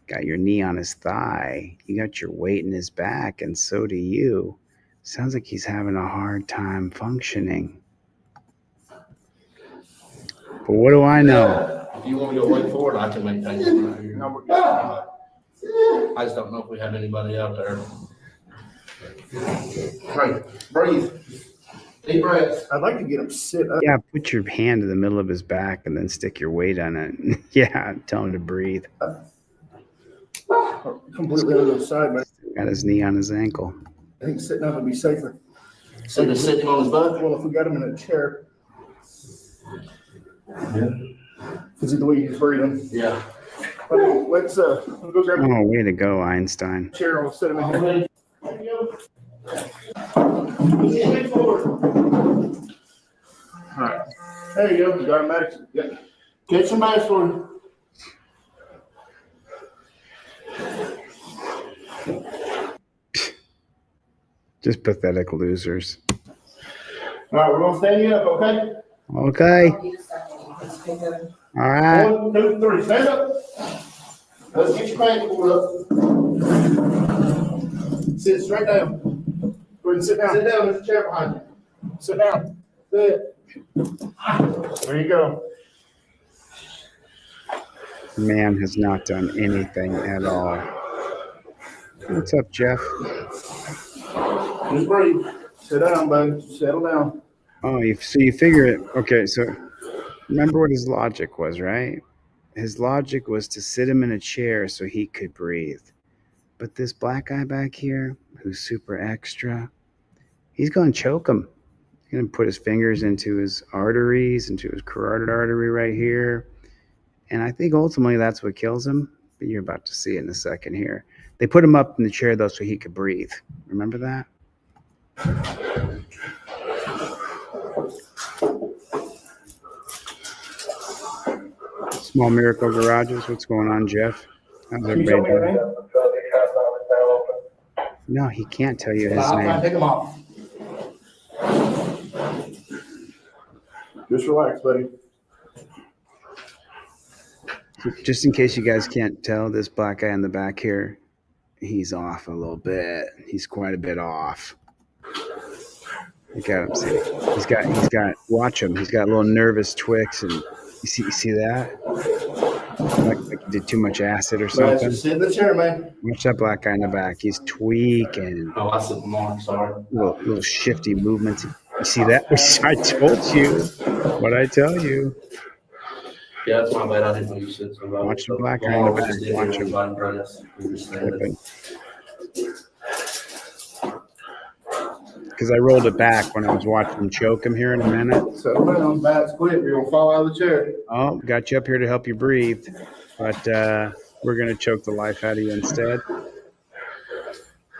got your knee on his thigh, you got your weight in his back, and so do you. Sounds like he's having a hard time functioning. But what do I know? If you want me to wait for it, I can maintain it right here. No, we're good. I just don't know if we have anybody out there. Right, breathe. Deep breaths. I'd like to get him sit up. Yeah, put your hand in the middle of his back and then stick your weight on it. Yeah, tell him to breathe. Completely on the side, but Got his knee on his ankle. I think sitting up would be safer. So they're sitting on his butt? Well, if we got him in a chair, Yeah. because of the way he's breathing. Yeah. Let's go grab a Oh, way to go, Einstein. chair and we'll sit him in here. All right. There you go. You got a medic. Yeah. Get some bags for him. Just pathetic losers. All right, we're gonna stand you up, okay? Okay. All right. 1, 2, 3, stand up. Let's get your passport up. Sit straight down. Go ahead and sit down. Sit down, there's a chair behind you. Sit down. Sit. There you go. Man has not done anything at all. What's up, Jeff? Just breathe. Sit down, buddy. Settle down. Oh, so you figure it. Okay, so remember what his logic was, right? His logic was to sit him in a chair so he could breathe. But this black guy back here, who's super extra, he's going to choke him. He's going to put his fingers into his arteries, into his carotid artery right here. And I think ultimately that's what kills him. But you're about to see it in a second here. They put him up in the chair, though, so he could breathe. Remember that? Small Miracle Garages. What's going on, Jeff? How's Can you show everybody me your doing? name? No, he can't tell you his I'm trying to name. take them off. Just relax, buddy. Just in case you guys can't tell, this black guy in the back here, he's off a little bit. He's quite a bit off. Look at him. See? He's got, watch him. He's got little nervous twicks, and you see that? Like he did too much acid or Guys, something. just sit in the chair, man. Watch that black guy in the back. He's tweaking. Oh, I said more, sorry. Little shifty movements. You see that? I told you. What'd I tell you? Yeah, that's my bad. I didn't know you said something. Watch the black guy in the back. Watch him. Because I rolled it back when I was watching him choke him here in a minute. Settle down, bats quit. You're gonna fall out of the chair. Oh, got you up here to help you breathe. But we're going to choke the life out of you instead.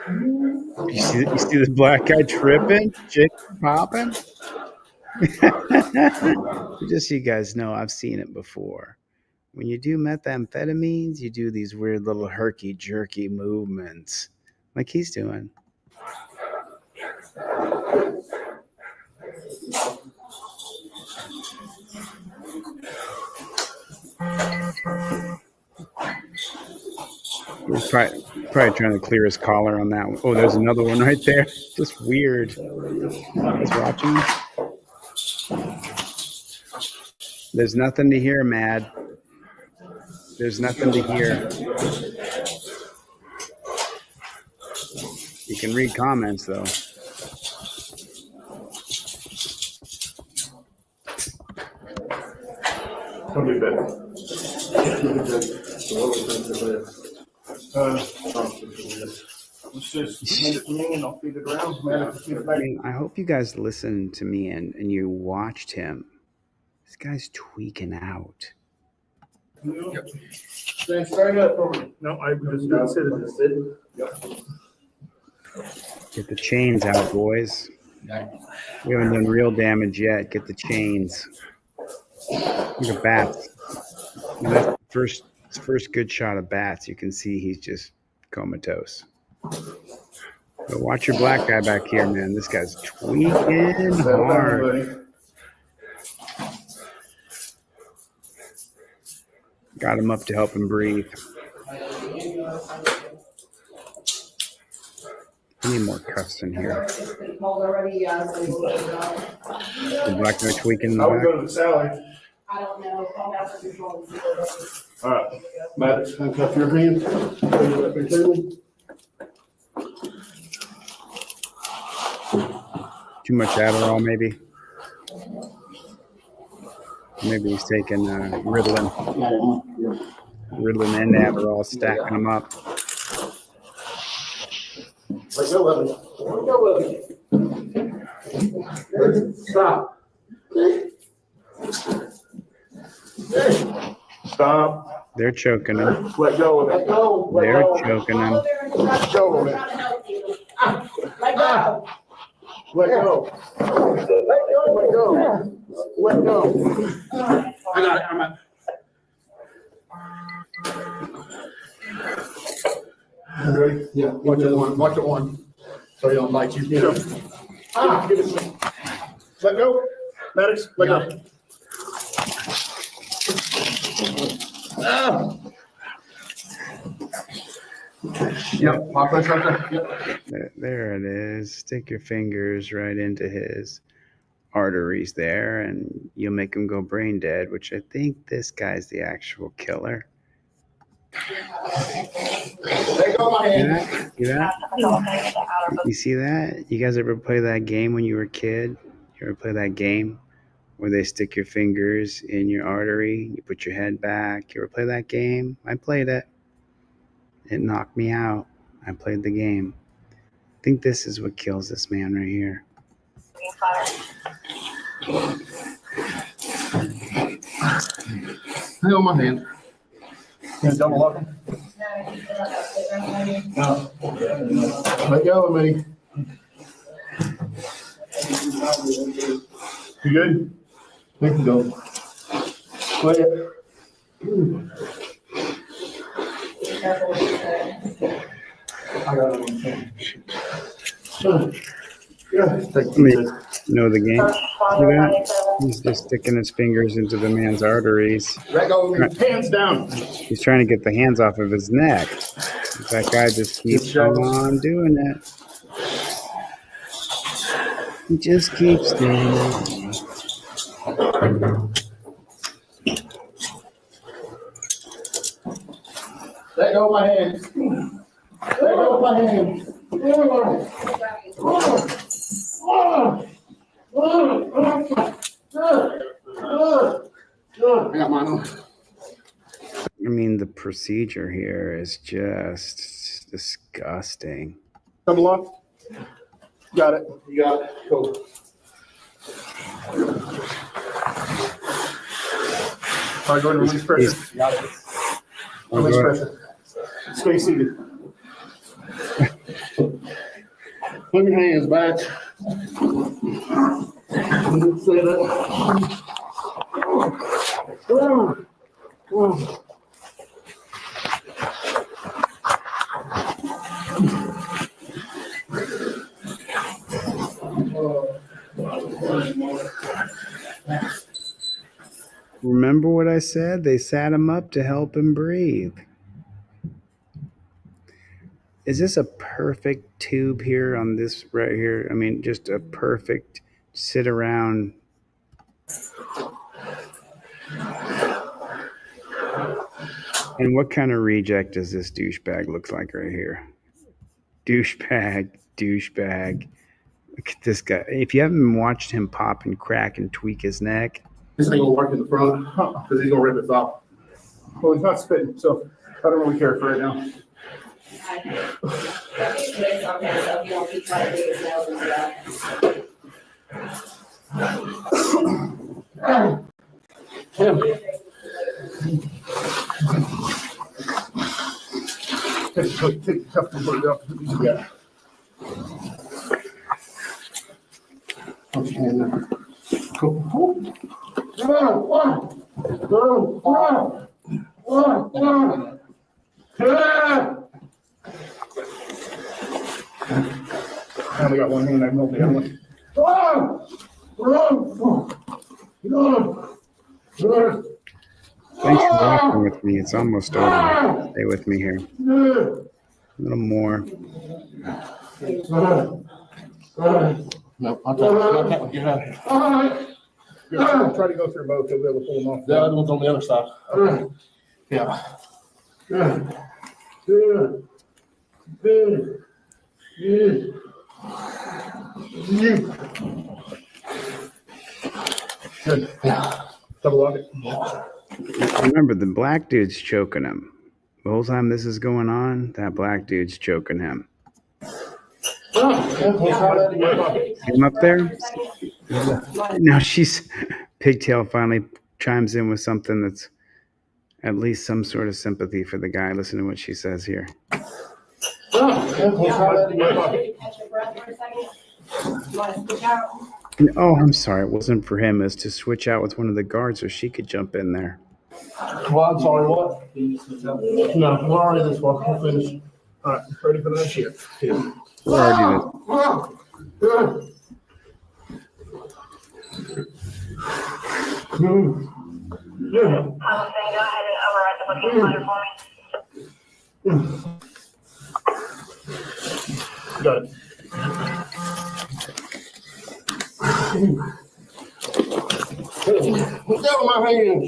You see this black guy tripping? Chick popping? Just so you guys know, I've seen it before. When you do methamphetamines, you do these weird little herky-jerky movements like he's doing. He's probably trying to clear his collar on that one. Oh, there's another one right there. Just weird. He's watching. There's nothing to hear, Mad. There's nothing to hear. You can read comments, though. I'll be back. Let's just hand it to me and I'll feed it around. Man, feed it back. I hope you guys listened to me and you watched him. This guy's tweaking out. Stand straight up for me. No, I just didn't sit in this. Get the chains out, boys. We haven't done real damage yet. Get the chains. Look at Bats. That first good shot of Bats, you can see he's just comatose. But watch your black guy back here, man. This guy's tweaking hard. Got him up to help him breathe. I need more cuffs in here. The black guy tweaking in the I would back. go to the Sally. I don't know. All right, Maddox, handcuff your hand. Put it up in table. Too much Adderall, maybe. Maybe he's taking Ritalin. Ritalin and Adderall, stacking them up. Let go of it. Let go of it. Stop. Stop. They're choking him. Let go of it. They're choking him. Let go of it. Let go. Let go. Let go. Let go. I got it. I'm out. Ready? Yeah. Watch the one. Watch the one. So you don't bite you. Get him. Give it to me. Let go. Maddox, let go. Yep. My push right there. Yep. There it is. Stick your fingers right into his arteries there, and you'll make him go brain dead, which I think this guy's the actual killer. Let go of my hand. See that? You see that? You guys ever play that game when you were a kid? You ever play that game where they stick your fingers in your artery, you put your head back? You ever play that game? I played it. It knocked me out. I played the game. I think this is what kills this man right here. Hang on my hand. Can you double lock him? No. Let go of me. You good? We can go. Quit. Know the game? See that? He's just sticking his fingers into the man's arteries. Let go of me. Hands down. He's trying to get the hands off of his neck. That guy just keeps on doing it. He just keeps doing it. Let go of my hands. Let go of my hands. I got mine on. I mean, the procedure here is just disgusting. Double up. Got it. You got it. Cool. All right, go ahead and release pressure. Got it. Release pressure. Stay seated. Put your hands back. Sit up. Remember what I said? They sat him up to help him breathe. Is this a perfect tube here on this right here? I mean, just a perfect sit around. And what kind of reject does this douchebag look like right here? Douchebag. Look at this guy. If you haven't watched him pop and crack and tweak his neck. This ain't gonna work in the front because he's gonna rip us off. Well, he's not spitting, so I don't really care for right now. Take the cuff and put it up. Yeah. Okay, now. Cool. I only got one hand. I moved the other one. Thanks for walking with me. It's almost over. Stay with me here. A little more. No, I'll try to get out. Try to go through both. You'll be able to pull them off. The other one's on the other side. Okay. Yeah. Good. Yeah. Double lock it. Remember, the black dude's choking him. The whole time this is going on, that black dude's choking him. Him up there? Now Pigtail finally chimes in with something that's at least some sort of sympathy for the guy. Listen to what she says here. Oh, I'm sorry. It wasn't for him. It was to switch out with one of the guards so she could jump in there. Well, I'm sorry, what? No, we're already this one. We'll finish. All right, ready for the next shit? Yeah. We're already Got it. Get with my hands.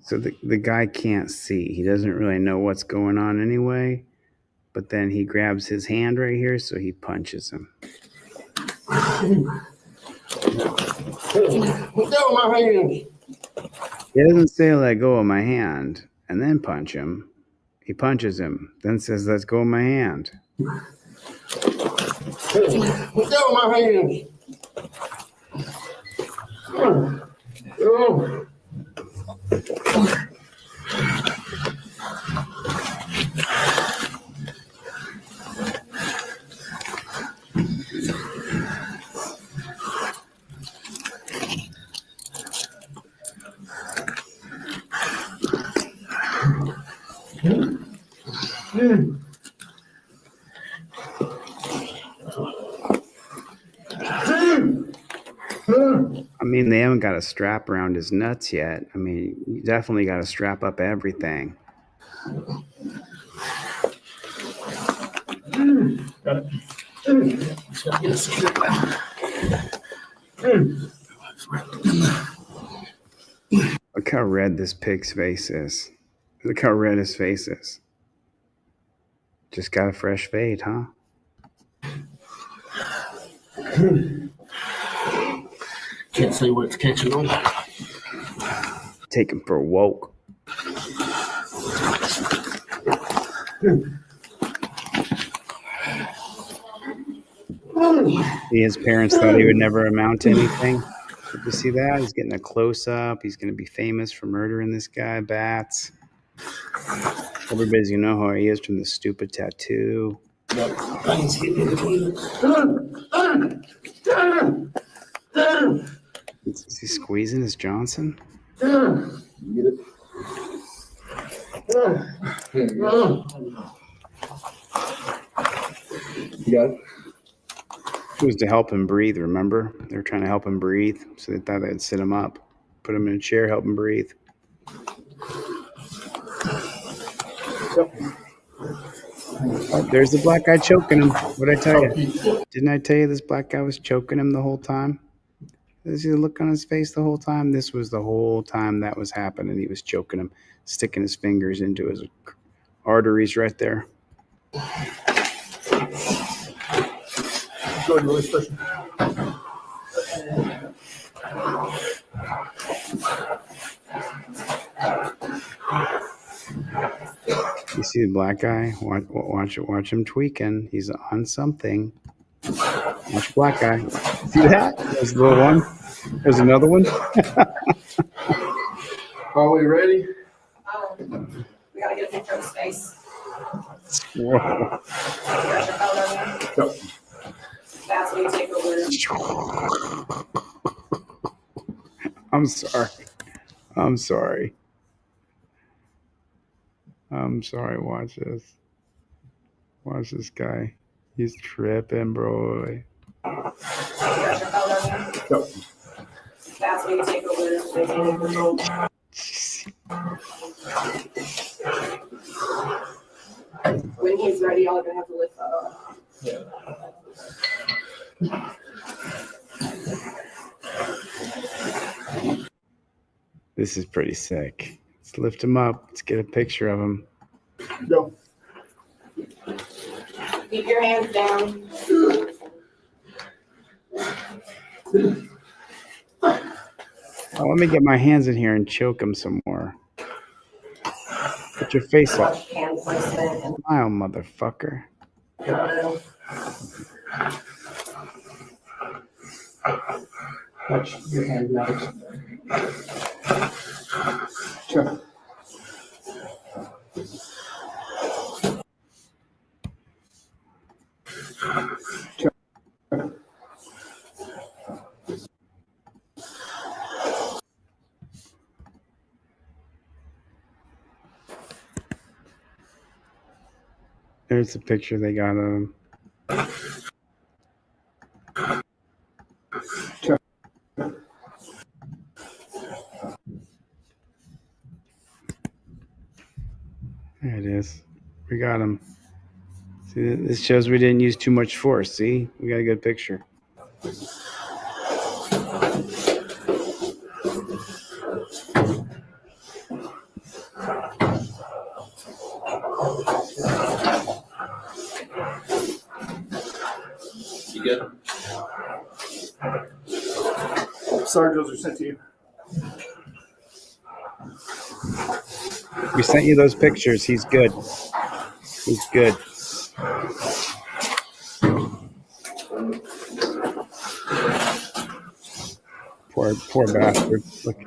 So the guy can't see. He doesn't really know what's going on anyway. But then he grabs his hand right here, so he punches him. Get with my hands. He doesn't say, let go of my hand, and then punch him. He punches him, then says, let's go of my hand. Get with my hands. I mean, they haven't got a strap around his nuts yet. I mean, you definitely got to strap up everything. Look how red this pig's face is. Look how red his face is. Just got a fresh fade, huh? Can't say what it's catching on. Take him for a woke. His parents thought he would never amount to anything. Did you see that? He's getting a close-up. He's going to be famous for murdering this guy, Bats. Everybody's going to know who he is from the stupid tattoo. Is he squeezing his Johnson? Get it? You got it? It was to help him breathe, remember? They were trying to help him breathe, so they thought they'd sit him up. Put him in a chair, help him breathe. Oh, there's the black guy choking him. What'd I tell you? Didn't I tell you this black guy was choking him the whole time? Did you see the look on his face the whole time? This was the whole time that was happening. He was choking him, sticking his fingers into his arteries right there. Go ahead, release push. You see the black guy? Watch him tweaking. He's on something. Watch the black guy. See that? There's the little one. There's another one. Are we ready? We gotta get a picture of his face. Whoa. Go. That's when you take over. I'm sorry. I'm sorry. I'm sorry. Watch this. Watch this guy. He's tripping, bro. Go. That's when you take over. When he's ready, y'all are gonna have to lift that up. This is pretty sick. Let's lift him up. Let's get a picture of him. Go. Keep your hands down. Oh, let me get my hands in here and choke him some more. Put your face up. Watch hand placement and Smile, motherfucker. Touch your hand now. Sure. There's a picture they got of him. There it is. We got him. See, this shows we didn't use too much force. See, we got a good picture. You good? Sorry, those are sent to you. We sent you those pictures. He's good. He's good. Poor bastard. Look,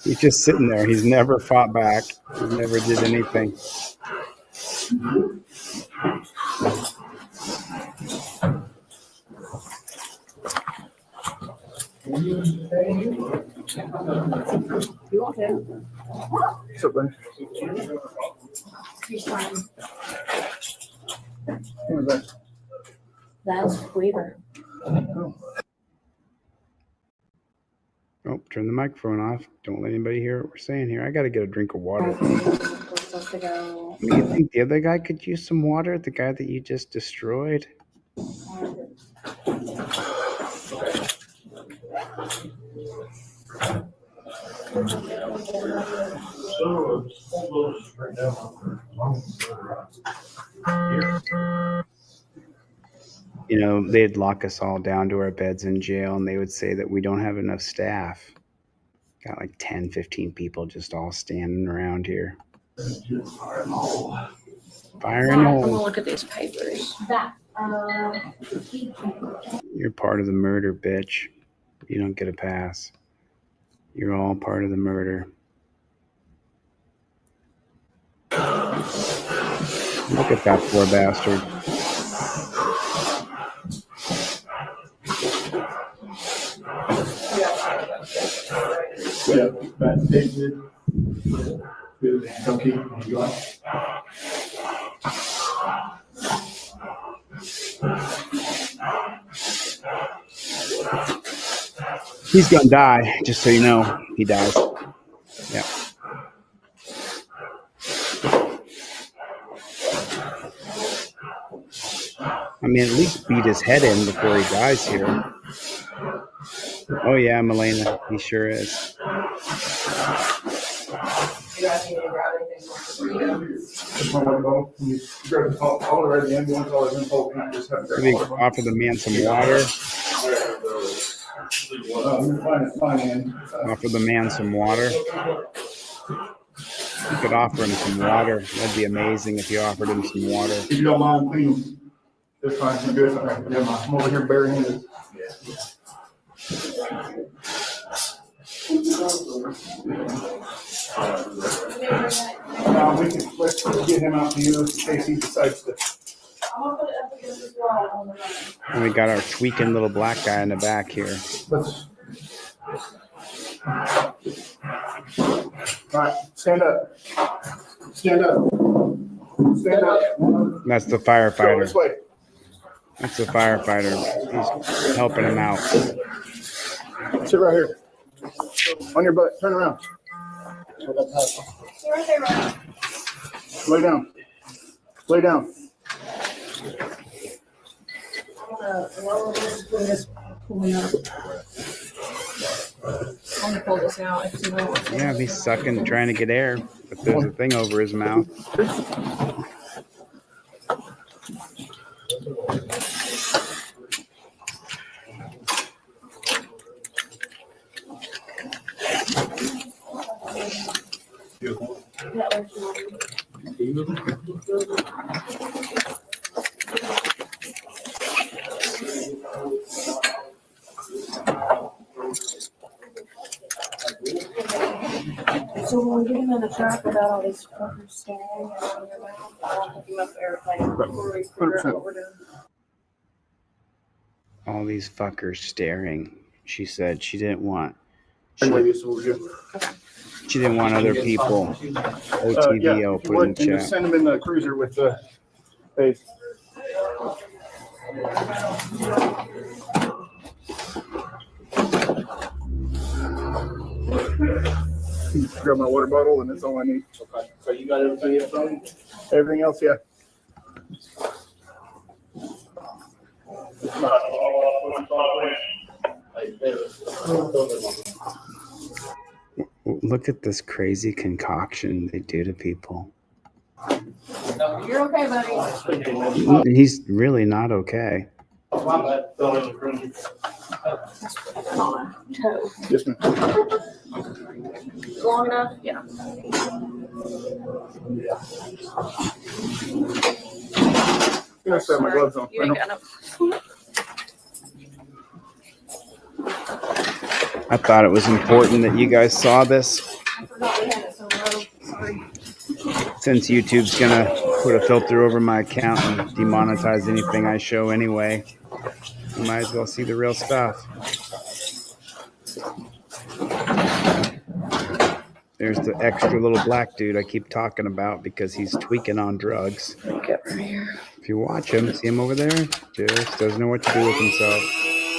he's just sitting there. He's never fought back. He never did anything. you want him. What's up, buddy? Who was that? That's Weaver. Oh, turn the microphone off. Don't let anybody hear what we're saying here. I got to get a drink of water. You think the other guy could use some water? The guy that you just destroyed? You know, they'd lock us all down to our beds in jail, and they would say that we don't have enough staff. Got like 10, 15 people just all standing around here. Fire in the hole. I'm gonna look at these papers. You're part of the murder, bitch. You don't get a pass. You're all part of the murder. Look at that poor bastard. Yeah, bad David. Good, Kentucky, you got. He's gonna die, just so you know. He dies. Yeah. I mean, at least beat his head in before he dies here. Oh yeah, Milena, he sure is. Maybe offer the man some water. Offer the man some water. You could offer him some water. That'd be amazing if you offered him some water. If you don't mind, please. That's fine. I'm good. I'm over here barehanded. Let's get him out to you in case he decides to. And we got our tweaking little black guy in the back here. All right, stand up. Stand up. Stand up. That's the Go firefighter. this way. That's the firefighter. He's helping him out. Sit right here. On your butt. Turn around. Lay down. Lay down. I'm gonna pull this out. If you want. Yeah, he's sucking, trying to get air, but there's a thing over his mouth. So when we get him in the truck without all these fuckers staring around your mouth, I'll hook him up the airplane before we figure out what we're doing. All these fuckers staring. She said she didn't want. She didn't want other people. OTVO put in the Just chat. send him in the cruiser with the Dave. Grab my water bottle and that's all I need. Okay, so you got everything else on? Everything else, yeah. Look at this crazy concoction they do to people. You're okay, buddy. He's really not okay. On a toe. Yes, ma'am. Long enough? Yeah. I still have my gloves on. You ain't got enough. I thought it was important that you guys saw this. I forgot we had it so low. Sorry. Since YouTube's gonna put a filter over my account and demonetize anything I show anyway, you might as well see the real stuff. There's the extra little black dude I keep talking about because he's tweaking on drugs. If you watch him, see him over there? Just doesn't know what to do with himself.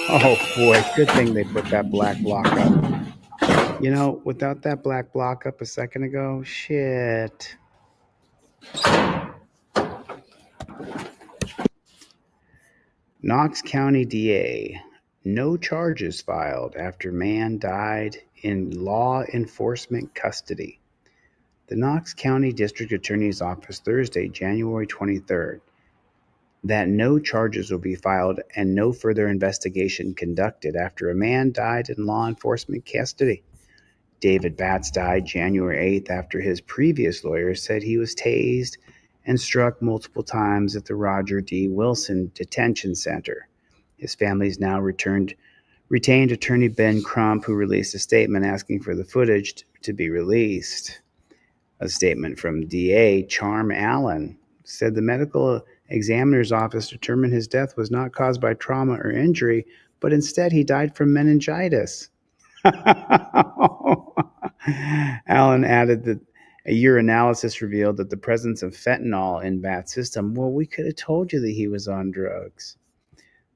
Oh boy, good thing they put that black block up. You know, without that black block up a second ago, shit. Knox County DA, no charges filed after man died in law enforcement custody. The Knox County District Attorney's Office Thursday, January 23rd, that no charges will be filed and no further investigation conducted after a man died in law enforcement custody. David Batts died January 8th after his previous lawyer said he was tased and struck multiple times at the Roger D. Wilson Detention Center. His family's now retained attorney Ben Crump, who released a statement asking for the footage to be released. A statement from DA Charm Allen said the medical examiner's office determined his death was not caused by trauma or injury, but instead he died from meningitis. Allen added that a urinalysis revealed that the presence of fentanyl in Batts' system. Well, we could have told you that he was on drugs.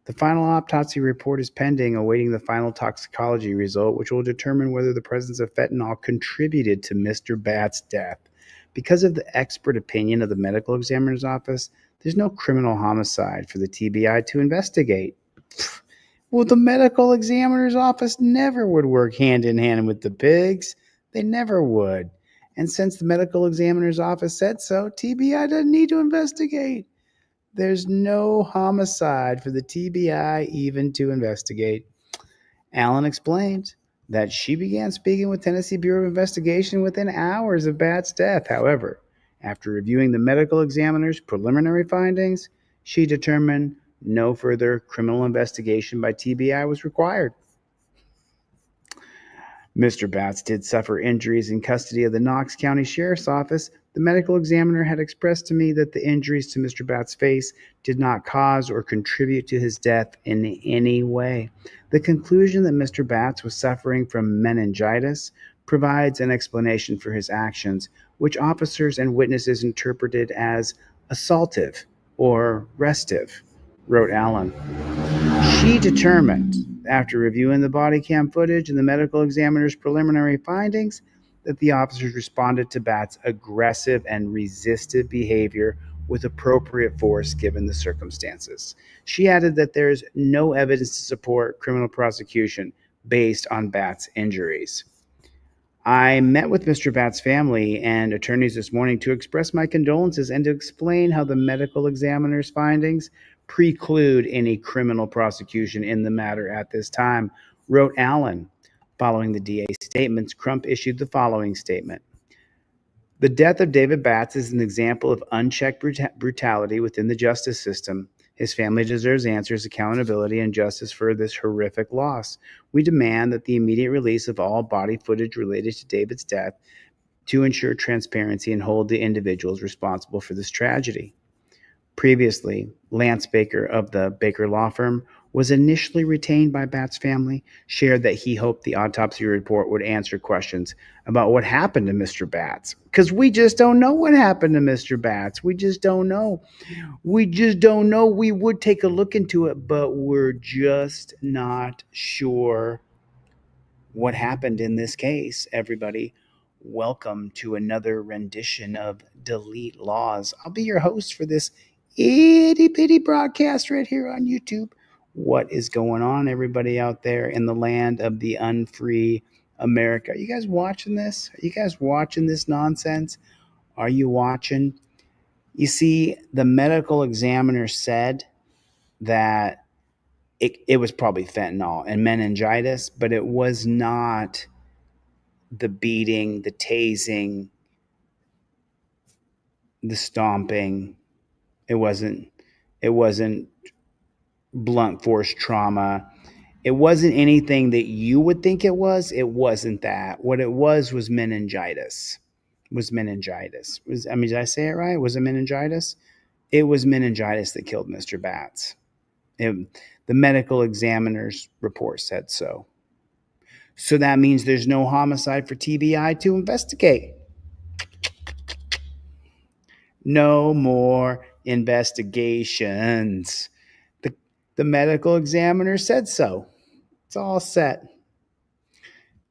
The final autopsy report is pending, awaiting the final toxicology result, which will determine whether the presence of fentanyl contributed to Mr. Batts' death. Because of the expert opinion of the medical examiner's office, there's no criminal homicide for the TBI to investigate. Well, the medical examiner's office never would work hand in hand with the pigs. They never would. And since the medical examiner's office said so, TBI doesn't need to investigate. There's no homicide for the TBI even to investigate. Allen explained that she began speaking with Tennessee Bureau of Investigation within hours of Batts' death. However, after reviewing the medical examiner's preliminary findings, she determined no further criminal investigation by TBI was required. Mr. Batts did suffer injuries in custody of the Knox County Sheriff's Office. The medical examiner had expressed to me that the injuries to Mr. Batts' face did not cause or contribute to his death in any way. The conclusion that Mr. Batts was suffering from meningitis provides an explanation for his actions, which officers and witnesses interpreted as assaultive or restive, wrote Allen. She determined, after reviewing the body cam footage and the medical examiner's preliminary findings, that the officers responded to Batts' aggressive and resistive behavior with appropriate force given the circumstances. She added that there is no evidence to support criminal prosecution based on Batts' injuries. I met with Mr. Batts' family and attorneys this morning to express my condolences and to explain how the medical examiner's findings preclude any criminal prosecution in the matter at this time, wrote Allen. Following the DA's statements, Crump issued the following statement. The death of David Batts is an example of unchecked brutality within the justice system. His family deserves answers, accountability, and justice for this horrific loss. We demand that the immediate release of all body footage related to David's death to ensure transparency and hold the individuals responsible for this tragedy. Previously, Lance Baker of the Baker Law Firm was initially retained by Batts' family, shared that he hoped the autopsy report would answer questions about what happened to Mr. Batts. Because we just don't know what happened to Mr. Batts. We just don't know. We just don't know. We would take a look into it, but we're just not sure what happened in this case. Everybody, welcome to another rendition of Delete Laws. I'll be your host for this itty-bitty broadcast right here on YouTube. What is going on, everybody out there in the land of the unfree America? Are you guys watching this? Are you guys watching this nonsense? Are you watching? You see, the medical examiner said that it was probably fentanyl and meningitis, but it was not the beating, the tasing, the stomping. It wasn't blunt force trauma. It wasn't anything that you would think it was. It wasn't that. What it was meningitis. Did I say it right? Was it meningitis? It was meningitis that killed Mr. Batts. The medical examiner's report said so. So that means there's no homicide for TBI to investigate. No more investigations. The medical examiner said so. It's all set.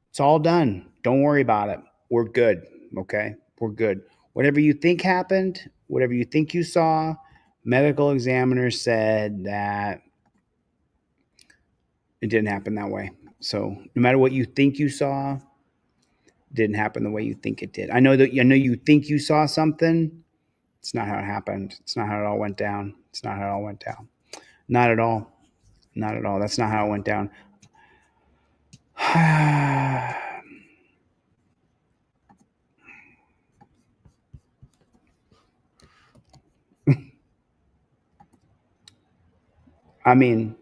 It's all done. Don't worry about it. We're good. Okay? We're good. Whatever you think happened, whatever you think you saw, medical examiner said that it didn't happen that way. So no matter what you think you saw, it didn't happen the way you think it did. I know you think you saw something. It's not how it happened. It's not how it all went down. It's not how it all went down. Not at all. Not at all. That's not how it went down. I mean,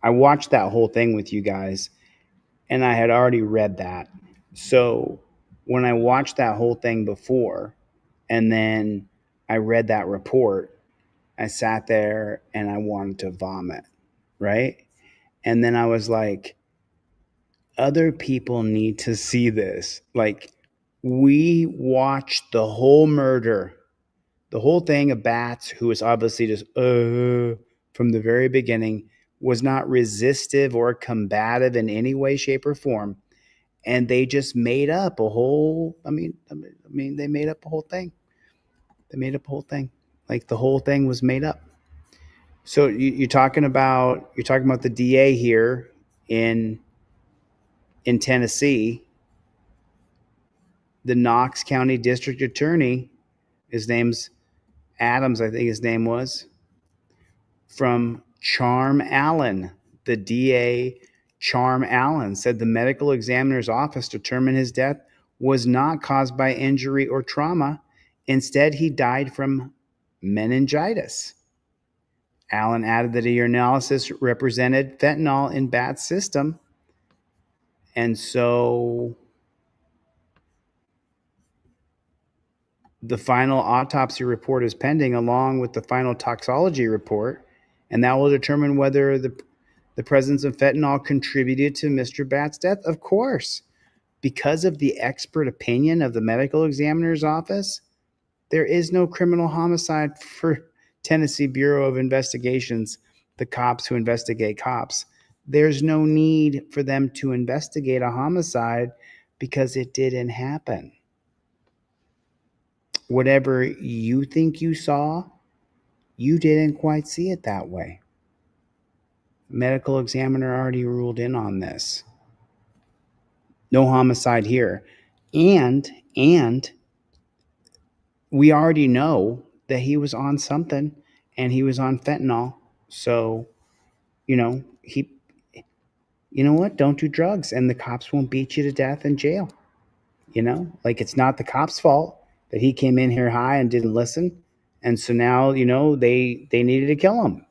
I watched that whole thing with you guys, and I had already read that. So when I watched that whole thing before, and then I read that report, I sat there and I wanted to vomit, right? And then I was like, other people need to see this. Like, we watched the whole murder, the whole thing of Bats, who was obviously just from the very beginning, was not resistive or combative in any way, shape, or form. And they just made up a whole, I mean, they made up a whole thing. They made up a whole thing. Like, the whole thing was made up. So you're talking about the DA here in Tennessee, the Knox County District Attorney. His name's Adams, I think his name was, from Charm Allen. The DA, Charm Allen, said the medical examiner's office determined his death was not caused by injury or trauma. Instead, he died from meningitis. Allen added that a urinalysis represented fentanyl in Bat's system. And so the final autopsy report is pending, along with the final toxology report, and that will determine whether the presence of fentanyl contributed to Mr. Bat's death. Of course, because of the expert opinion of the medical examiner's office, there is no criminal homicide for Tennessee Bureau of Investigations, the cops who investigate cops. There's no need for them to investigate a homicide because it didn't happen. Whatever you think you saw, you didn't quite see it that way. Medical examiner already ruled in on this. No homicide here. And we already know that he was on something, and he was on fentanyl. So, you know what? Don't do drugs, and the cops won't beat you to death in jail. Like, it's not the cops' fault that he came in here high and didn't listen. And so now, they needed to kill him.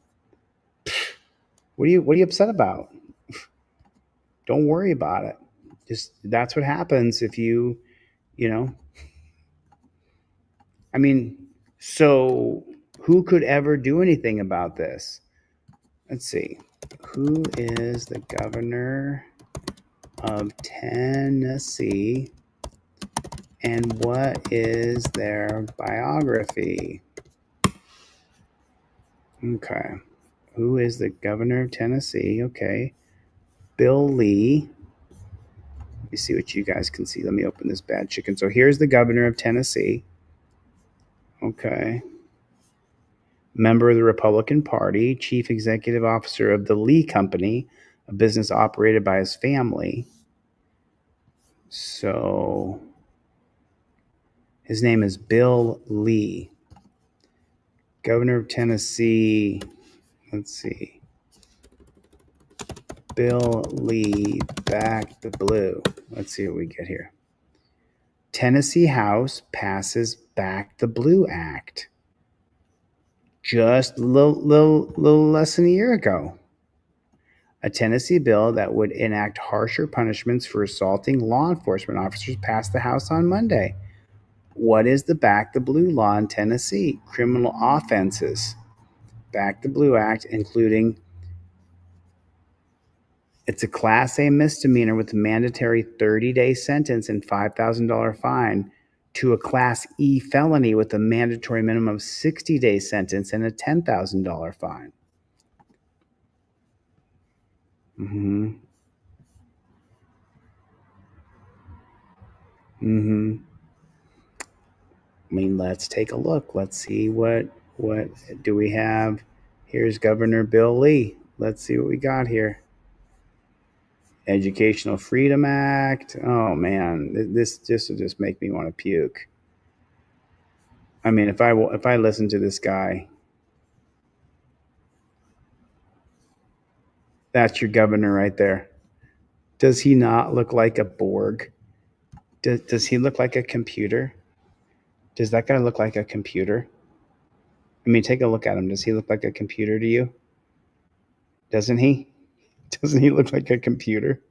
What are you upset about? Don't worry about it. Just, that's what happens if you I mean, so who could ever do anything about this? Let's see. Who is the governor of Tennessee, and what is their biography? Okay. Who is the governor of Tennessee? Okay. Bill Lee. Let me see what you guys can see. Let me open this bad chicken. So here's the governor of Tennessee. Okay. Member of the Republican Party, chief executive officer of the Lee Company, a business operated by his family. So his name is Bill Lee. Governor of Tennessee. Let's see. Bill Lee, back the blue. Let's see what we get here. Tennessee House passes Back the Blue Act just a little less than a year ago. A Tennessee bill that would enact harsher punishments for assaulting law enforcement officers passed the House on Monday. What is the Back the Blue law in Tennessee? Criminal offenses. Back the Blue Act, including It's a Class A misdemeanor with a mandatory 30-day sentence and $5,000 fine to a Class E felony with a mandatory minimum of 60-day sentence and a $10,000 fine. Mm-hmm. Mm-hmm. I mean, let's take a look. Let's see what do we have. Here's Governor Bill Lee. Let's see what we got here. Educational Freedom Act. Oh man, this will just make me want to puke. I mean, if I listen to this guy, that's your governor right there. Does he not look like a Borg? Does he look like a computer? Does that guy look like a computer? I mean, take a look at him. Does he look like a computer to you? Doesn't he? Doesn't he look like a computer?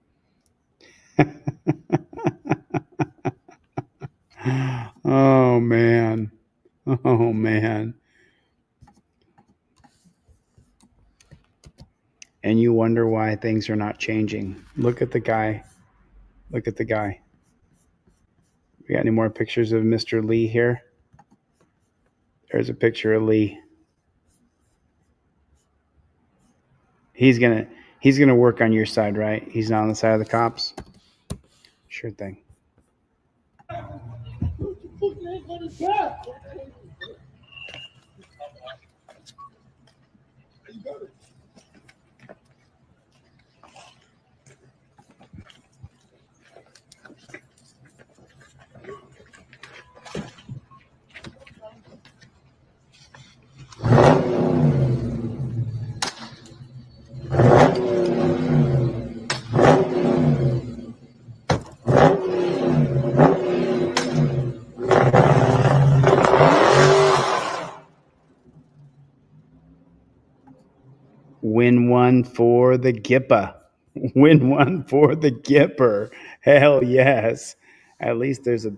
Oh man. Oh man. And you wonder why things are not changing. Look at the guy. Look at the guy. We got any more pictures of Mr. Lee here? There's a picture of Lee. He's gonna work on your side, right? He's not on the side of the cops. Sure thing. Win one for the Gippa. Win one for the Gipper. Hell yes. At least there's a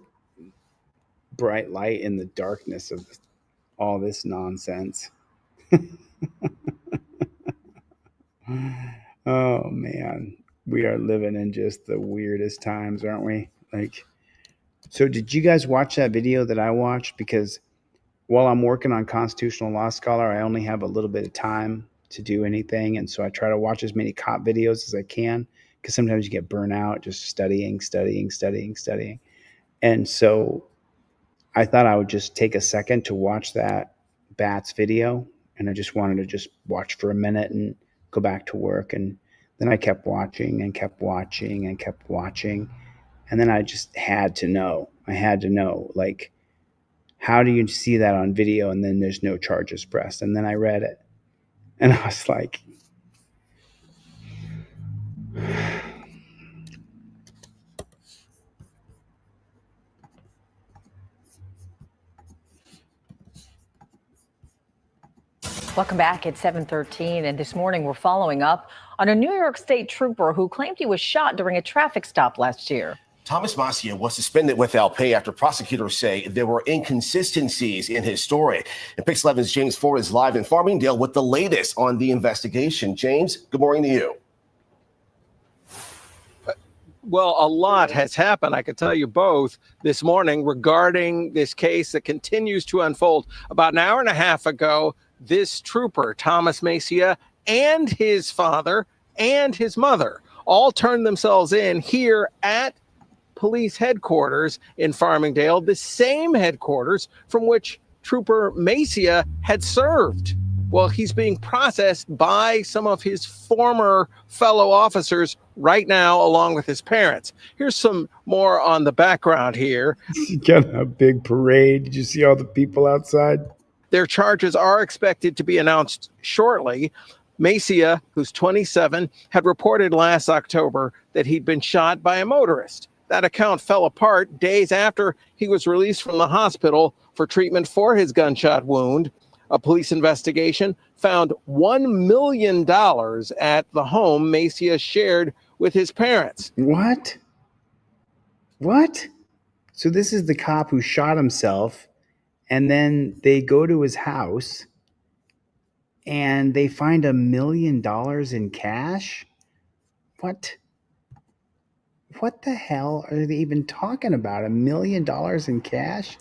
bright light in the darkness of all this nonsense. Oh man, we are living in just the weirdest times, aren't we? Like, so did you guys watch that video that I watched? Because while I'm working on Constitutional Law Scholar, I only have a little bit of time to do anything. And so I try to watch as many cop videos as I can, because sometimes you get burnt out just studying. And so I thought I would just take a second to watch that Bats video. And I just wanted to just watch for a minute and go back to work. And then I kept watching and kept watching and kept watching. And then I just had to know. Like, how do you see that on video and then there's no charges pressed? And then I read it. And I was like, welcome back at 7:13. And this morning we're following up on a New York State trooper who claimed he was shot during a traffic stop last year. Thomas Macias was suspended without pay after prosecutors say there were inconsistencies in his story. And Pix 11's James Ford is live in Farmingdale with the latest on the investigation. James, good morning to you. Well, a lot has happened, I can tell you both, this morning regarding this case that continues to unfold. About an hour and a half ago, this trooper, Thomas Macias, and his father and his mother all turned themselves in here at police headquarters in Farmingdale, the same headquarters from which Trooper Macias had served. Well, he's being processed by some of his former fellow officers right now, along with his parents. Here's some more on the background here. You got a big parade. Did you see all the people outside? Their charges are expected to be announced shortly. Macias, who's 27, had reported last October that he'd been shot by a motorist. That account fell apart days after he was released from the hospital for treatment for his gunshot wound. A police investigation found $1 million at the home Macias shared with his parents. What? So this is the cop who shot himself, and then they go to his house and they find $1 million in cash? What the hell are they even talking about? $1 million in cash?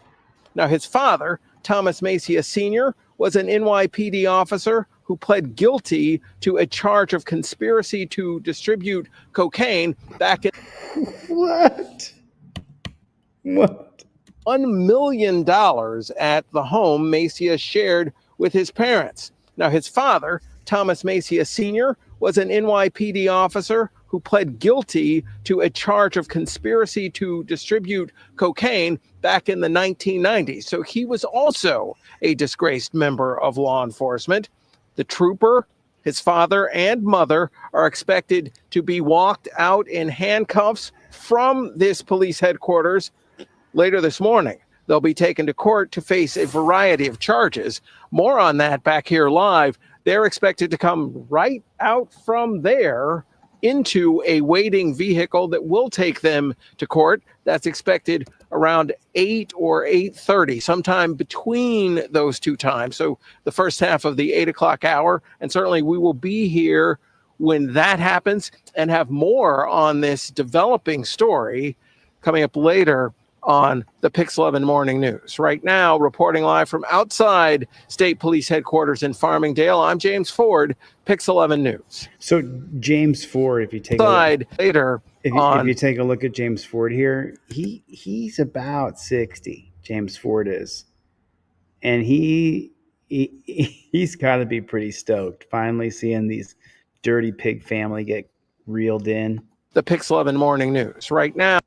Now, his father, Thomas Macia Sr., was an NYPD officer who pled guilty to a charge of conspiracy to distribute cocaine back in What? $1 million at the home Macia shared with his parents. Now, his father, Thomas Macia Sr., was an NYPD officer who pled guilty to a charge of conspiracy to distribute cocaine back in the 1990s. So he was also a disgraced member of law enforcement. The trooper, his father, and mother are expected to be walked out in handcuffs from this police headquarters later this morning. They'll be taken to court to face a variety of charges. More on that back here live. They're expected to come right out from there into a waiting vehicle that will take them to court. That's expected around 8 or 8:30, sometime between those two times. So the first half of the 8 o'clock hour. And certainly we will be here when that happens and have more on this developing story coming up later on the Pix 11 Morning News. Right now, reporting live from outside State Police Headquarters in Farmingdale, I'm James Ford, Pix 11 News. So James Ford, if you take later if you take a look at James Ford here, he's about 60. James Ford is, and he's got to be pretty stoked finally seeing these dirty pig family get reeled in. The Pix 11 Morning News. Right now,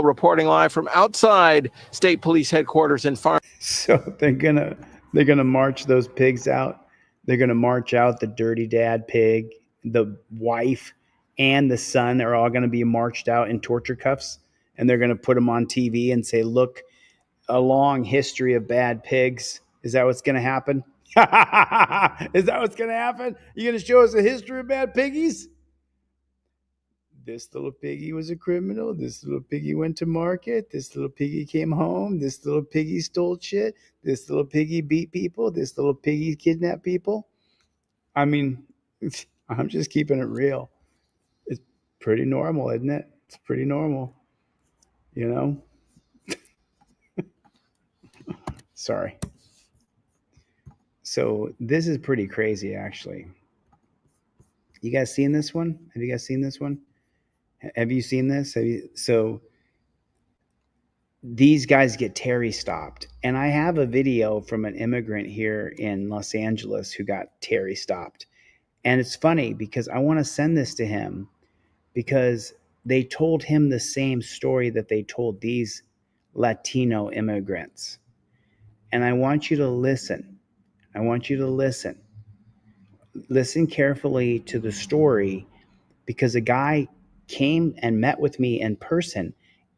reporting live from outside State Police Headquarters in Farm. So they're gonna march those pigs out. They're gonna march out the dirty dad pig, the wife, and the son are all gonna be marched out in torture cuffs, and they're gonna put them on TV and say, "Look, a long history of bad pigs." Is that what's gonna happen? Is that what's gonna happen? You gonna show us a history of bad piggies? This little piggy was a criminal. This little piggy went to market. This little piggy came home. This little piggy stole shit. This little piggy beat people. This little piggy kidnapped people. I mean, I'm just keeping it real. It's pretty normal, isn't it? It's pretty normal, you know? Sorry. So this is pretty crazy, actually. You guys seen this one? Have you guys seen this one? Have you seen this? So these guys get Terry stopped. And I have a video from an immigrant here in Los Angeles who got Terry stopped. And it's funny because I want to send this to him because they told him the same story that they told these Latino immigrants. And I want you to listen. I want you to listen. Listen carefully to the story because a guy came and met with me in person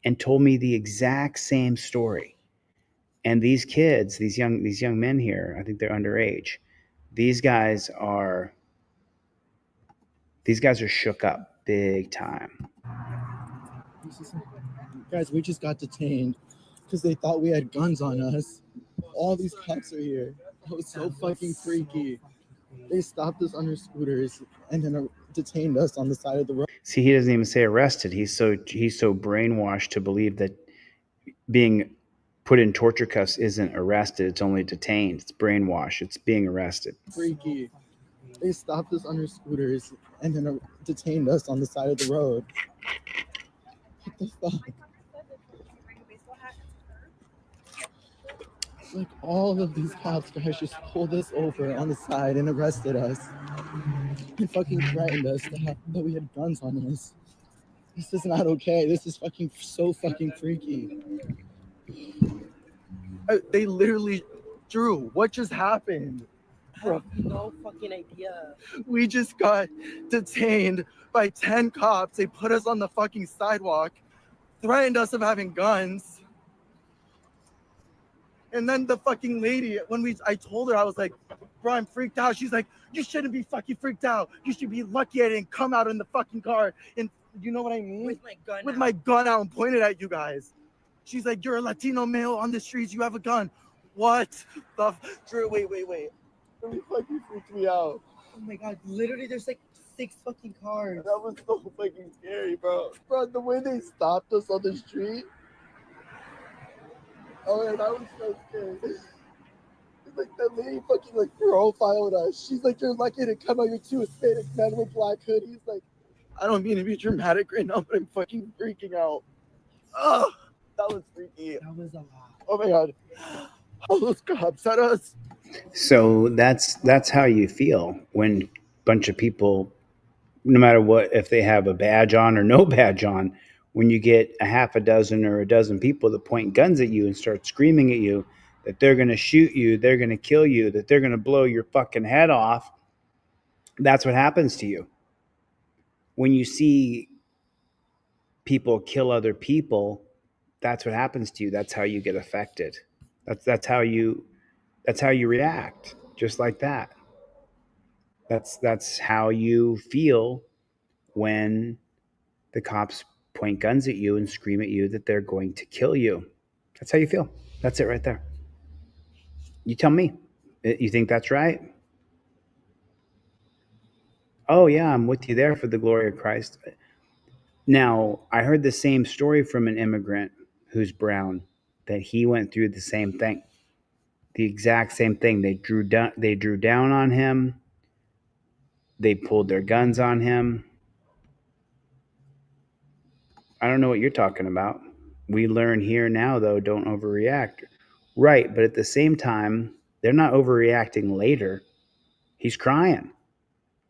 and told me the exact same story. And these kids, these young men here, I think they're underage. These guys are shook up big time. Guys, we just got detained because they thought we had guns on us. All these cops are here. That was so fucking freaky. They stopped us on our scooters and then detained us on the side of the road. See, he doesn't even say arrested. He's so brainwashed to believe that being put in torture cuffs isn't arrested. It's only detained. It's brainwashed. It's being arrested. Freaky. They stopped us on our scooters and then detained us on the side of the road. What the fuck? Like all of these cops guys just pulled us over on the side and arrested us and fucking threatened us that we had guns on us. This is not okay. This is fucking so fucking freaky. They literally, Drew, what just happened? I have no fucking idea. We just got detained by 10 cops. They put us on the fucking sidewalk, threatened us of having guns. And then the fucking lady, I told her, I was like, bro, I'm freaked out. She's like, you shouldn't be fucking freaked out. You should be lucky I didn't come out in the fucking car. And you know what I mean? With my gun out and pointed at you guys. She's like, you're a Latino male on the streets. You have a gun. What the? Drew, wait. It fucking freaked me out. Oh my God, literally there's like 6 fucking cars. That was so fucking scary, bro. Bro, the way they stopped us on the street. Oh, yeah, that was so scary. It's like the lady fucking like profiled us. She's like, you're lucky to come out. You're two Hispanic men with black hoodies. Like, I don't mean to be dramatic right now, but I'm fucking freaking out. Oh, that was freaky. That was a lot. Oh my God. All those cops at us. So that's how you feel when a bunch of people, no matter what, if they have a badge on or no badge on, when you get a half a dozen or a dozen people that point guns at you and start screaming at you that they're going to shoot you, they're going to kill you, that they're going to blow your fucking head off, that's what happens to you. When you see people kill other people, that's what happens to you. That's how you get affected. That's how you react, just like that. That's how you feel when the cops point guns at you and scream at you that they're going to kill you. That's how you feel. That's it right there. You tell me. You think that's right? Oh yeah, I'm with you there for the glory of Christ. Now, I heard the same story from an immigrant who's brown, that he went through the same thing. The exact same thing. They drew down on him. They pulled their guns on him. I don't know what you're talking about. We learn here now, though, don't overreact. Right, but at the same time, they're not overreacting later. He's crying.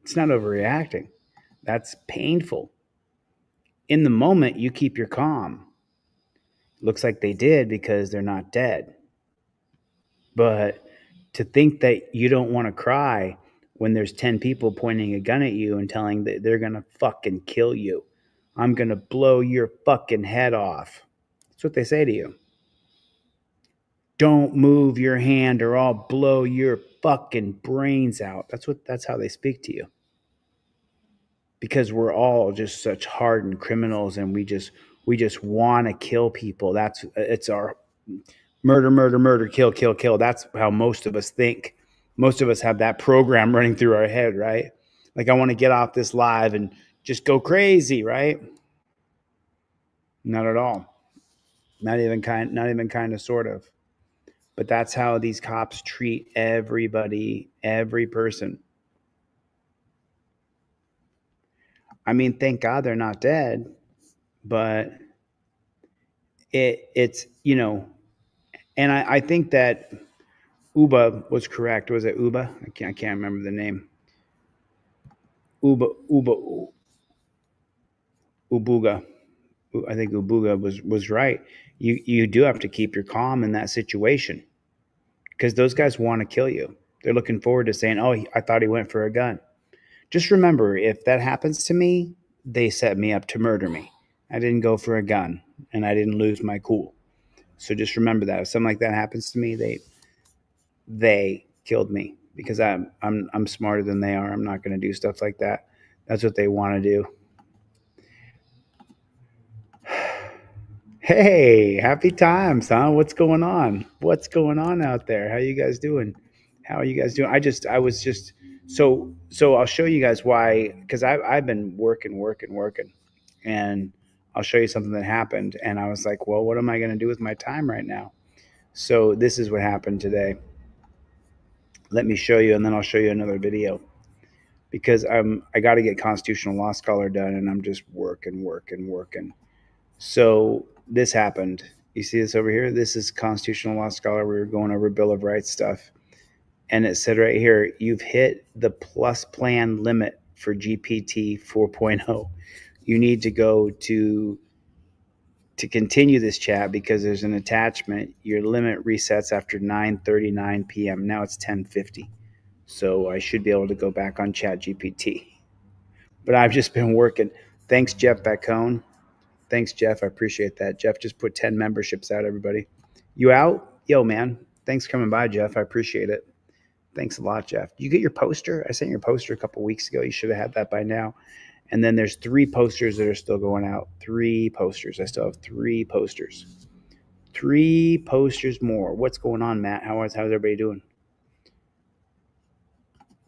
It's not overreacting. That's painful. In the moment, you keep your calm. Looks like they did because they're not dead. But to think that you don't want to cry when there's 10 people pointing a gun at you and telling that they're going to fucking kill you. I'm going to blow your fucking head off. That's what they say to you. Don't move your hand or I'll blow your fucking brains out. That's how they speak to you. Because we're all just such hardened criminals and we just want to kill people. It's our murder, kill. That's how most of us think. Most of us have that program running through our head, right? Like, I want to get off this live and just go crazy, right? Not at all. Not even kind of, sort of. But that's how these cops treat everybody, every person. I mean, thank God they're not dead, but it's, you know, and I think that Uba was correct. Was it Uba? I can't remember the name. Ubuga. I think Ubuga was right. You do have to keep your calm in that situation because those guys want to kill you. They're looking forward to saying, oh, I thought he went for a gun. Just remember, if that happens to me, they set me up to murder me. I didn't go for a gun and I didn't lose my cool. So just remember that if something like that happens to me, they killed me because I'm smarter than they are. I'm not going to do stuff like that. That's what they want to do. Hey, happy times, huh? What's going on? What's going on out there? How you guys doing? How are you guys doing? So I'll show you guys why, because I've been working, and I'll show you something that happened. And I was like, well, what am I going to do with my time right now? So this is what happened today. Let me show you, and then I'll show you another video. Because I got to get Constitutional Law Scholar done, and I'm just working. So this happened. You see this over here? This is Constitutional Law Scholar. We were going over Bill of Rights stuff. And it said right here, you've hit the plus plan limit for GPT 4.0. You need to go to continue this chat because there's an attachment. Your limit resets after 9:39 p.m. Now it's 10:50. So I should be able to go back on ChatGPT. But I've just been working. Thanks, Jeff Bacone. Thanks, Jeff. I appreciate that. Jeff just put 10 memberships out, everybody. You out? Yo, man. Thanks for coming by, Jeff. I appreciate it. Thanks a lot, Jeff. You get your poster? I sent your poster a couple weeks ago. You should have had that by now. And then there's 3 posters that are still going out. 3 posters. I still have 3 posters. 3 posters more. What's going on, Matt? How's everybody doing?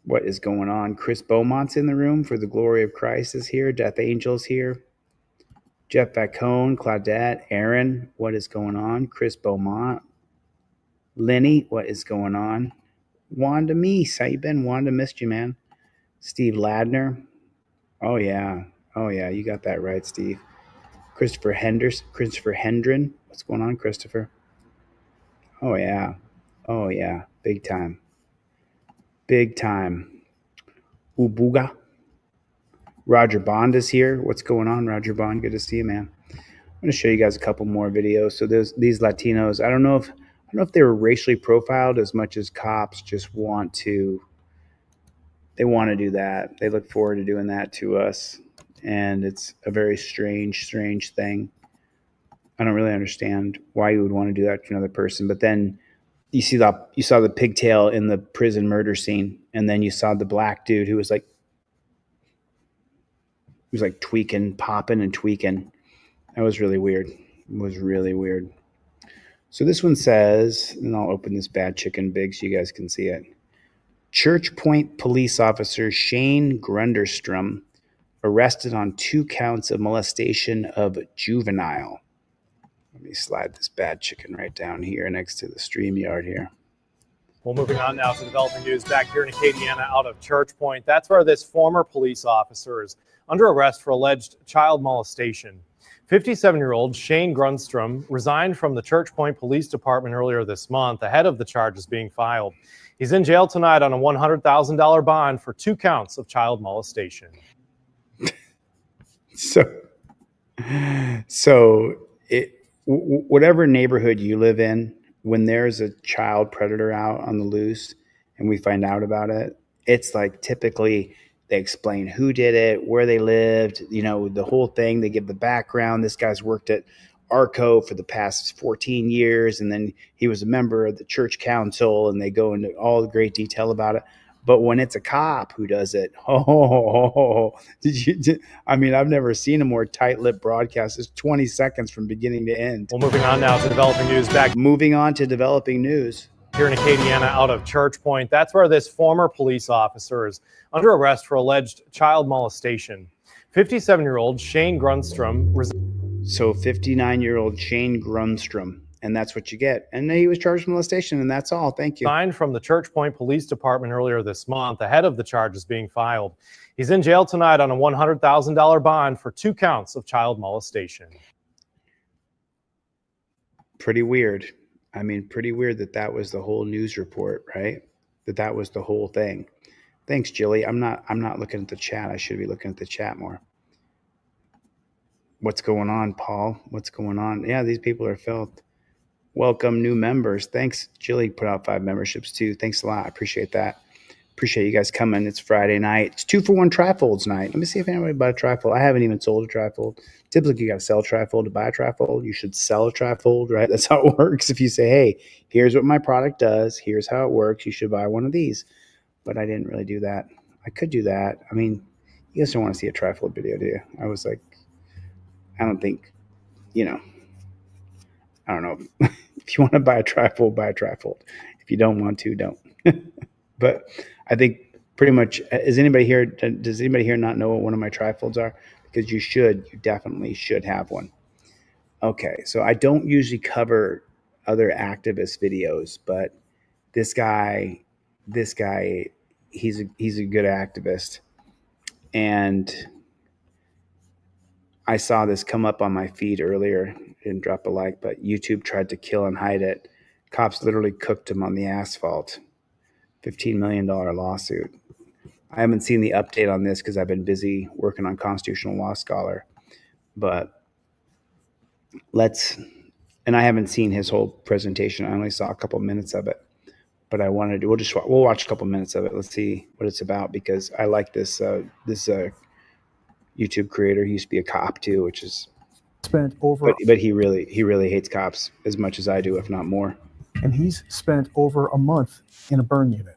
What is going on? Chris Beaumont's in the room for the Glory of Christ is here. Death Angel's here. Jeff Vacone, Claudette, Aaron, what is going on? Chris Beaumont. Lenny, what is going on? Wanda Meese, how you been? Wanda, missed you, man. Steve Ladner. Oh, yeah. Oh, yeah, you got that right, Steve. Christopher Hendren. What's going on, Christopher? Oh, yeah. Oh, yeah. Big time. Big time. Ubuga. Roger Bond is here. What's going on, Roger Bond? Good to see you, man. I'm going to show you guys a couple more videos. So these Latinos, I don't know if they were racially profiled as much as cops just want to do that. They look forward to doing that to us. And it's a very strange thing. I don't really understand why you would want to do that to another person. But then you saw the pigtail in the prison murder scene, and then you saw the black dude who was like tweaking, popping and tweaking. That was really weird. It was really weird. So this one says, and I'll open this bad chicken big so you guys can see it. Church Point police officer Shane Grunderstrom arrested on 2 counts of molestation of juvenile. Let me slide this bad chicken right down here next to the StreamYard here. Well, moving on now to developing news back here in Acadiana out of Church Point. That's where this former police officer is under arrest for alleged child molestation. 57-year-old Shane Grundstrom resigned from the Church Point Police Department earlier this month ahead of the charges being filed. He's in jail tonight on a $100,000 bond for 2 counts of child molestation. Whatever neighborhood you live in, when there's a child predator out on the loose and we find out about it, it's like typically they explain who did it, where they lived, the whole thing. They give the background. This guy's worked at ARCO for the past 14 years, and then he was a member of the church council, and they go into all the great detail about it. But when it's a cop who does it, I've never seen a more tight-lipped broadcast. It's 20 seconds from beginning to end. Well, moving on now to developing news Moving on to developing news. Here in Acadiana out of Church Point. That's where this former police officer is under arrest for alleged child molestation. 57-year-old Shane Grundstrom. So 59-year-old Shane Grundstrom. And that's what you get. And he was charged with molestation, and that's all. Thank you. Signed from the Church Point Police Department earlier this month ahead of the charges being filed. He's in jail tonight on a $100,000 bond for 2 counts of child molestation. Pretty weird. Pretty weird that was the whole news report, right? That was the whole thing. Thanks, Jilly. I'm not looking at the chat. I should be looking at the chat more. What's going on, Paul? What's going on? Yeah, these people are filth. Welcome new members. Thanks. Jilly put out 5 memberships too. Thanks a lot. I appreciate that. Appreciate you guys coming. It's Friday night. It's 2-for-1 trifolds night. Let me see if anybody bought a trifold. I haven't even sold a trifold. Typically, you got to sell a trifold to buy a trifold. You should sell a trifold, right? That's how it works. If you say, hey, here's what my product does. Here's how it works. You should buy one of these. But I didn't really do that. I could do that. You guys don't want to see a trifold video, do you? I was like, I don't think, I don't know. If you want to buy a trifold, buy a trifold. If you don't want to, don't. But I think pretty much, does anybody here not know what one of my trifolds are? Because you definitely should have one. Okay, so I don't usually cover other activist videos, but this guy, he's a good activist. And I saw this come up on my feed earlier. Didn't drop a like, but YouTube tried to kill and hide it. Cops literally cooked him on the asphalt. $15 million lawsuit. I haven't seen the update on this because I've been busy working on Constitutional Law Scholar. But and I haven't seen his whole presentation. I only saw a couple minutes of it. But I wanted to, we'll watch a couple minutes of it. Let's see what it's about, because I like this YouTube creator. He used to be a cop too, which is spent over. But he really hates cops as much as I do, if not more. And he's spent over a month in a burn unit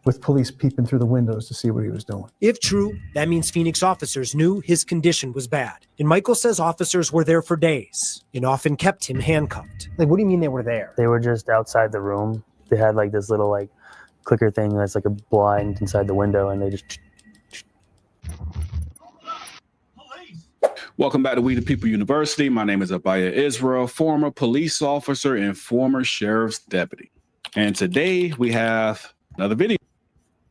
with police peeping through the windows to see what he was doing. If true, that means Phoenix officers knew his condition was bad. And Michael says officers were there for days and often kept him handcuffed. Like, what do you mean they were there? They were just outside the room. They had like this little clicker thing that's like a blind inside the window, and they just. Welcome back to We the People University. My name is Abaya Israel, former police officer and former sheriff's deputy. And today we have another video.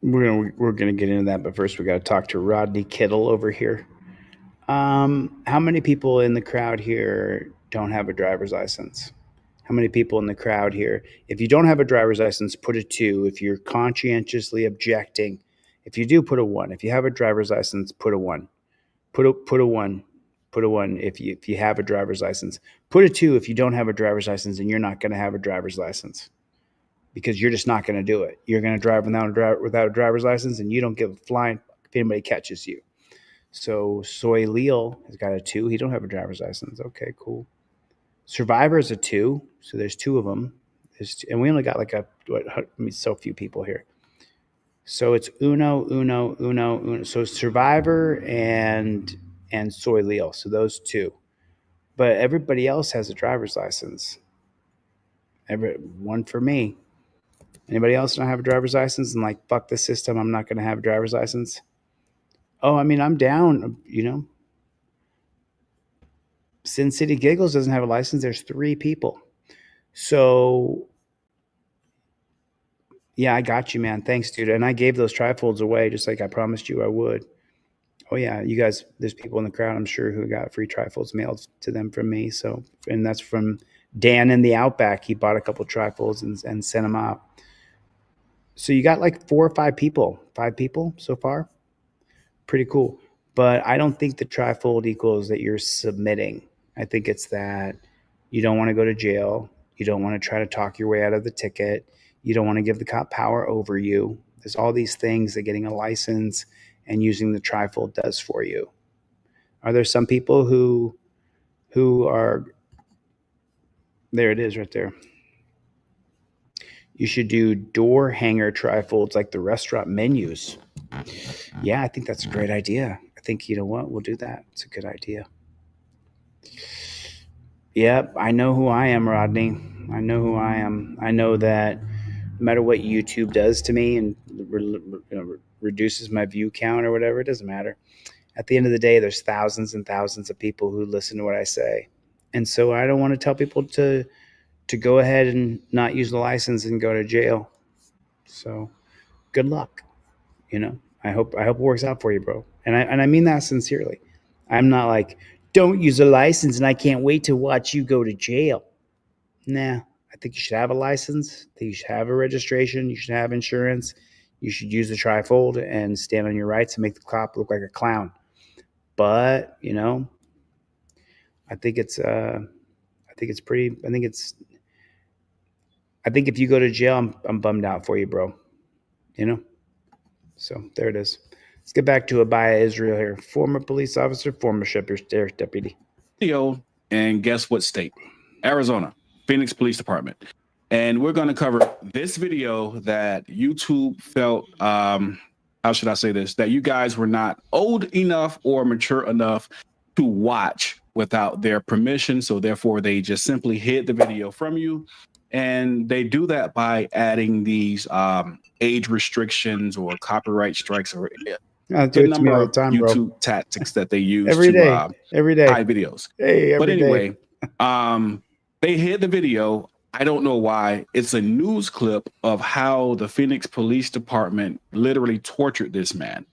We're gonna get into that, but first we got to talk to Rodney Kittle over here. How many people in the crowd here don't have a driver's license? How many people in the crowd here? If you don't have a driver's license, put a 2. If you're conscientiously objecting, if you do, put a 1. If you have a driver's license, put a 1. Put a 1. Put a 1 if you have a driver's license. Put a 2 if you don't have a driver's license and you're not going to have a driver's license, because you're just not going to do it. You're going to drive without a driver's license, and you don't give a flying if anybody catches you. So Soy Leal has got a 2. He don't have a driver's license. Okay, cool. Survivor is a 2. So there's 2 of them. And we only got like so few people here. So it's Uno. So Survivor and Soy Leal. So those 2. But everybody else has a driver's license. One for me. Anybody else don't have a driver's license and like, fuck the system, I'm not going to have a driver's license? Oh, I mean, I'm down, Sin City Giggles doesn't have a license. There's 3 people. So, yeah, I got you, man. Thanks, dude. And I gave those trifolds away just like I promised you I would. Oh, yeah, you guys, there's people in the crowd, I'm sure, who got free trifolds mailed to them from me. So, and that's from Dan in the Outback. He bought a couple trifolds and sent them out. So you got like 4 or 5 people. 5 people so far. Pretty cool. But I don't think the trifold equals that you're submitting. I think it's that you don't want to go to jail. You don't want to try to talk your way out of the ticket. You don't want to give the cop power over you. There's all these things that getting a license and using the trifold does for you. Are there some people who are, there it is right there. You should do door hanger trifolds like the restaurant menus. Yeah, I think that's a great idea. I think, you know what, we'll do that. It's a good idea. Yep, I know who I am, Rodney. I know who I am. I know that no matter what YouTube does to me and reduces my view count or whatever, it doesn't matter. At the end of the day, there's thousands and thousands of people who listen to what I say. And so I don't want to tell people to go ahead and not use the license and go to jail. So good luck. I hope it works out for you, bro. And I mean that sincerely. I'm not like, don't use a license and I can't wait to watch you go to jail. Nah, I think you should have a license. I think you should have a registration. You should have insurance. You should use the trifold and stand on your rights and make the cop look like a clown. But, I think if you go to jail, I'm bummed out for you, bro. So there it is. Let's get back to Abaya Israel here. Former police officer, former sheriff's deputy. And guess what state? Arizona, Phoenix Police Department. And we're going to cover this video that YouTube felt, how should I say this? That you guys were not old enough or mature enough to watch without their permission. So therefore, they just simply hid the video from you. And they do that by adding these age restrictions or copyright strikes or do it to me all the time, YouTube bro. tactics that they use every day hide videos. But anyway, they hid the video. I don't know why. It's a news clip of how the Phoenix Police Department literally tortured this man.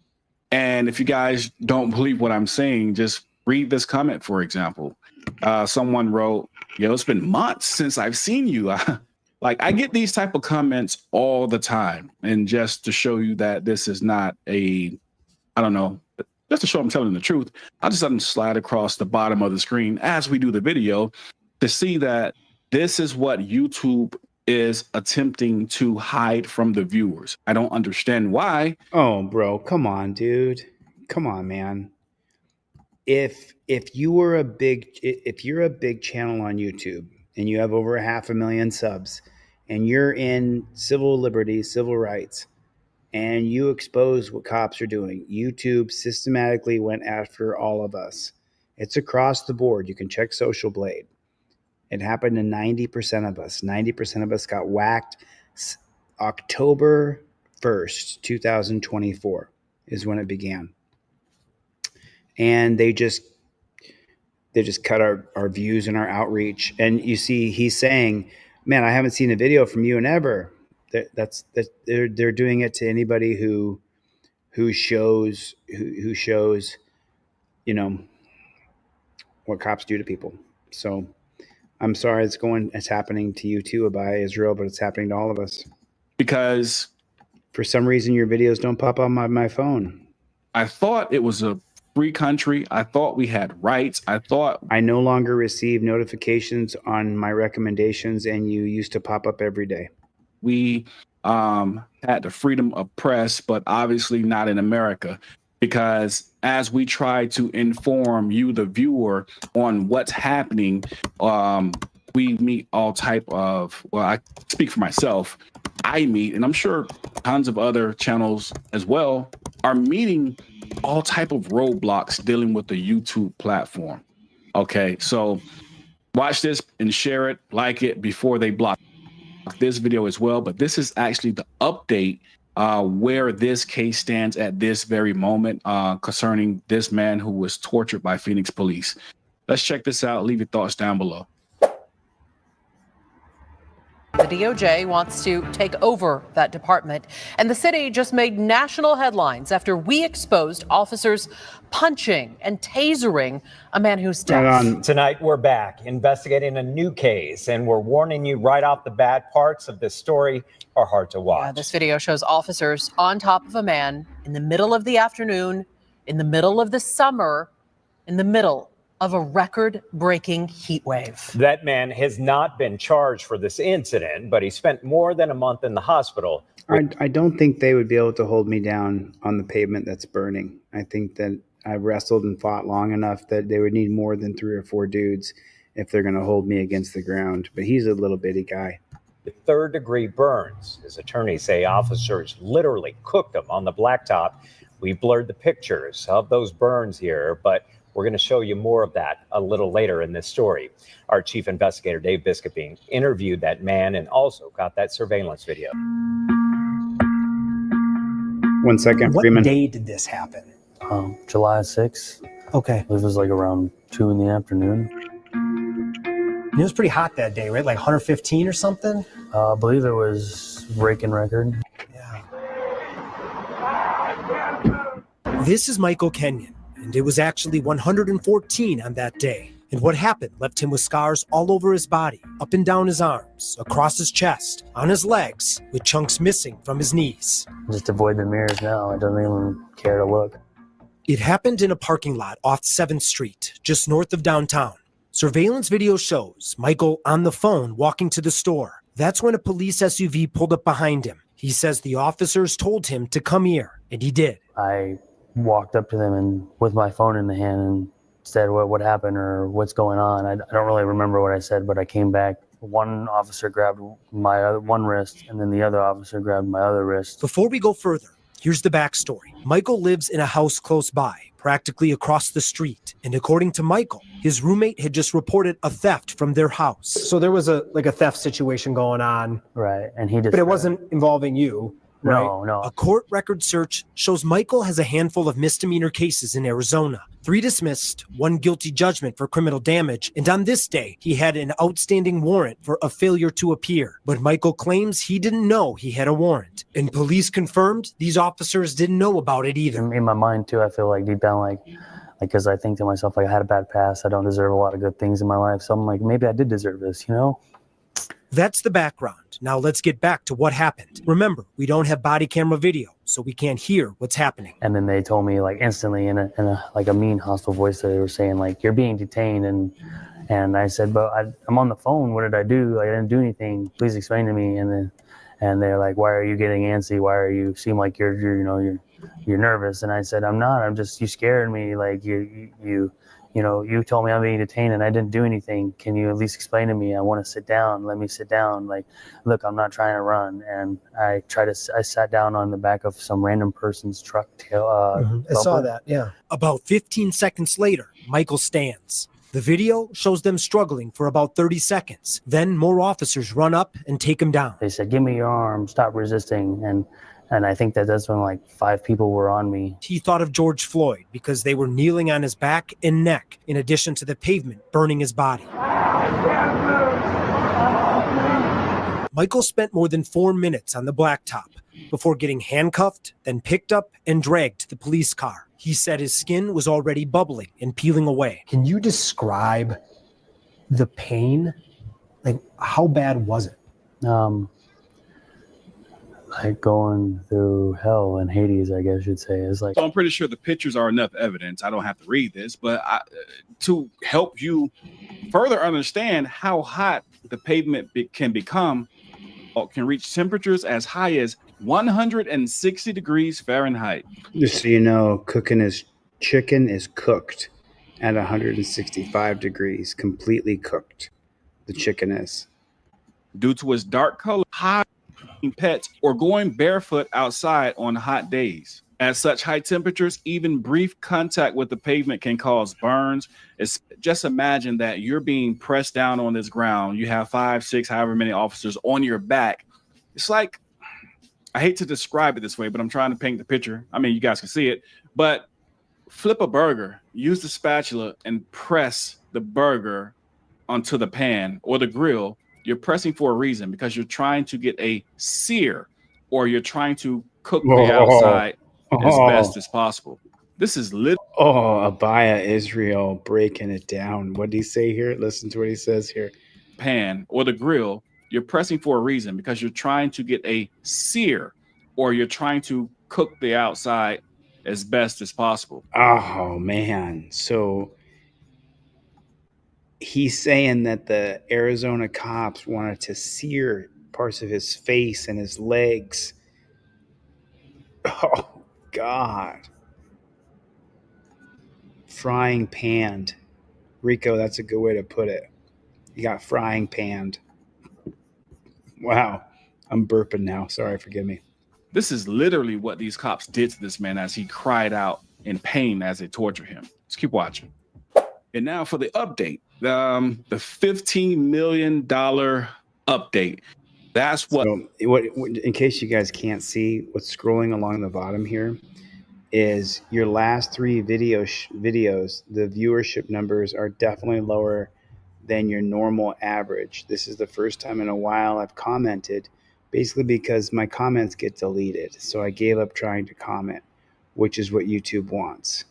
And if you guys don't believe what I'm saying, just read this comment, for example. Someone wrote, it's been months since I've seen you. I get these type of comments all the time. And just to show you that this is not just to show I'm telling the truth, I'll just slide across the bottom of the screen as we do the video to see that this is what YouTube is attempting to hide from the viewers. I don't understand why. Oh, bro, come on, dude. Come on, man. If you're a big channel on YouTube and you have over 500,000 subs and you're in civil liberties, civil rights, and you expose what cops are doing, YouTube systematically went after all of us. It's across the board. You can check Social Blade. It happened to 90% of us. 90% of us got whacked. October 1st, 2024 is when it began. And they just cut our views and our outreach. And you see, he's saying, man, I haven't seen a video from you in ever. They're doing it to anybody who shows, you know, what cops do to people. So I'm sorry it's happening to you too, Abai, Israel, but it's happening to all of us. Because for some reason your videos don't pop on my phone. I thought it was a free country. I thought we had rights. I no longer receive notifications on my recommendations, and you used to pop up every day. We had the freedom of press, but obviously not in America, because as we try to inform you, the viewer, on what's happening, we meet all type of, well, I speak for myself, I meet, and I'm sure tons of other channels as well are meeting all type of roadblocks dealing with the YouTube platform. Okay, so watch this and share it, like it before they block this video as well. But this is actually the update where this case stands at this very moment concerning this man who was tortured by Phoenix police. Let's check this out. Leave your thoughts down below. The DOJ wants to take over that department, and the city just made national headlines after we exposed officers punching and tasering a man who's dead. Tonight, we're back investigating a new case, and we're warning you right off the bat, parts of this story are hard to watch. Yeah, this video shows officers on top of a man in the middle of the afternoon, in the middle of the summer, in the middle of a record-breaking heat wave. That man has not been charged for this incident, but he spent more than a month in the hospital. I don't think they would be able to hold me down on the pavement that's burning. I think that I wrestled and fought long enough that they would need more than 3 or 4 dudes if they're going to hold me against the ground. But he's a little bitty guy. The third-degree burns. His attorneys say officers literally cooked him on the blacktop. We blurred the pictures of those burns here, but we're going to show you more of that a little later in this story. Our chief investigator, Dave Biskuping, interviewed that man and also got that surveillance video. 1 second, What Freeman. day did this happen? July 6th. Okay. It was like around 2 in the afternoon. It was pretty hot that day, right? Like 115 or something? I believe it was breaking record. This is Michael Kenyon, and it was actually 114 on that day. And what happened left him with scars all over his body, up and down his arms, across his chest, on his legs, with chunks missing from his knees. Just avoid the mirrors now. I don't even care to look. It happened in a parking lot off 7th Street, just north of downtown. Surveillance video shows Michael on the phone walking to the store. That's when a police SUV pulled up behind him. He says the officers told him to come here, and he did. I walked up to them and with my phone in the hand and said what happened or what's going on. I don't really remember what I said, but I came back. One officer grabbed my one wrist and then the other officer grabbed my other wrist. Before we go further, here's the backstory. Michael lives in a house close by, practically across the street. And according to Michael, his roommate had just reported a theft from their house. So there was a theft situation going on. Right. And he just. But it wasn't involving you. Right? No. A court record search shows Michael has a handful of misdemeanor cases in Arizona. 3 dismissed, 1 guilty judgment for criminal damage, and on this day, he had an outstanding warrant for a failure to appear. But Michael claims he didn't know he had a warrant. And police confirmed these officers didn't know about it either. In my mind, too, I feel like deep down, like because I think to myself, like, I had a bad past. I don't deserve a lot of good things in my life. So I'm like, maybe I did deserve this, you know? That's the background. Now let's get back to what happened. Remember, we don't have body camera video, so we can't hear what's happening. And then they told me like instantly in a like a mean hostile voice that they were saying like, you're being detained. And I said, but I'm on the phone. What did I do? I didn't do anything. Please explain to me. And they're like, why are you getting antsy? Why are you seem like you're nervous? And I said, I'm not. I'm just, you scared me. Like you told me I'm being detained and I didn't do anything. Can you at least explain to me? I want to sit down. Let me sit down. Like, look, I'm not trying to run. And I sat down on the back of some random person's truck tail. I saw that, yeah. About 15 seconds later, Michael stands. The video shows them struggling for about 30 seconds. Then more officers run up and take him down. They said, give me your arm, stop resisting. And I think that's when like 5 people were on me. He thought of George Floyd because they were kneeling on his back and neck, in addition to the pavement burning his body. Michael spent more than 4 minutes on the blacktop before getting handcuffed, then picked up and dragged to the police car. He said his skin was already bubbling and peeling away. Can you describe the pain? Like, how bad was it? Like going through hell and Hades, I guess you'd say. It's like, So I'm pretty sure the pictures are enough evidence. I don't have to read this, but to help you further understand how hot the pavement can become, can reach temperatures as high as 160 degrees Fahrenheit. Just so you know, chicken is cooked at 165 degrees, completely cooked. The chicken is. Due to its dark color, high pets, or going barefoot outside on hot days. At such high temperatures, even brief contact with the pavement can cause burns. Just imagine that you're being pressed down on this ground. You have 5, 6, however many officers on your back. It's like, I hate to describe it this way, but I'm trying to paint the picture. I mean, you guys can see it, but flip a burger, use the spatula and press the burger onto the pan or the grill. You're pressing for a reason, because you're trying to get a sear, or you're trying to cook the outside as best as possible. This is Abaya Israel breaking it down. What did he say here? Listen to what he says here. Pan or the grill, you're pressing for a reason, because you're trying to get a sear, or you're trying to cook the outside as best as possible. Oh man. So he's saying that the Arizona cops wanted to sear parts of his face and his legs. Oh, God. Frying panned. Rico, that's a good way to put it. You got frying panned. Wow. I'm burping now. Sorry, forgive me. This is literally what these cops did to this man as he cried out in pain as they torture him. Let's keep watching. And now for the update. The $15 million update. That's what. So, in case you guys can't see, what's scrolling along the bottom here is your last 3 videos. The viewership numbers are definitely lower than your normal average. This is the first time in a while I've commented, basically because my comments get deleted. So I gave up trying to comment, which is what YouTube wants.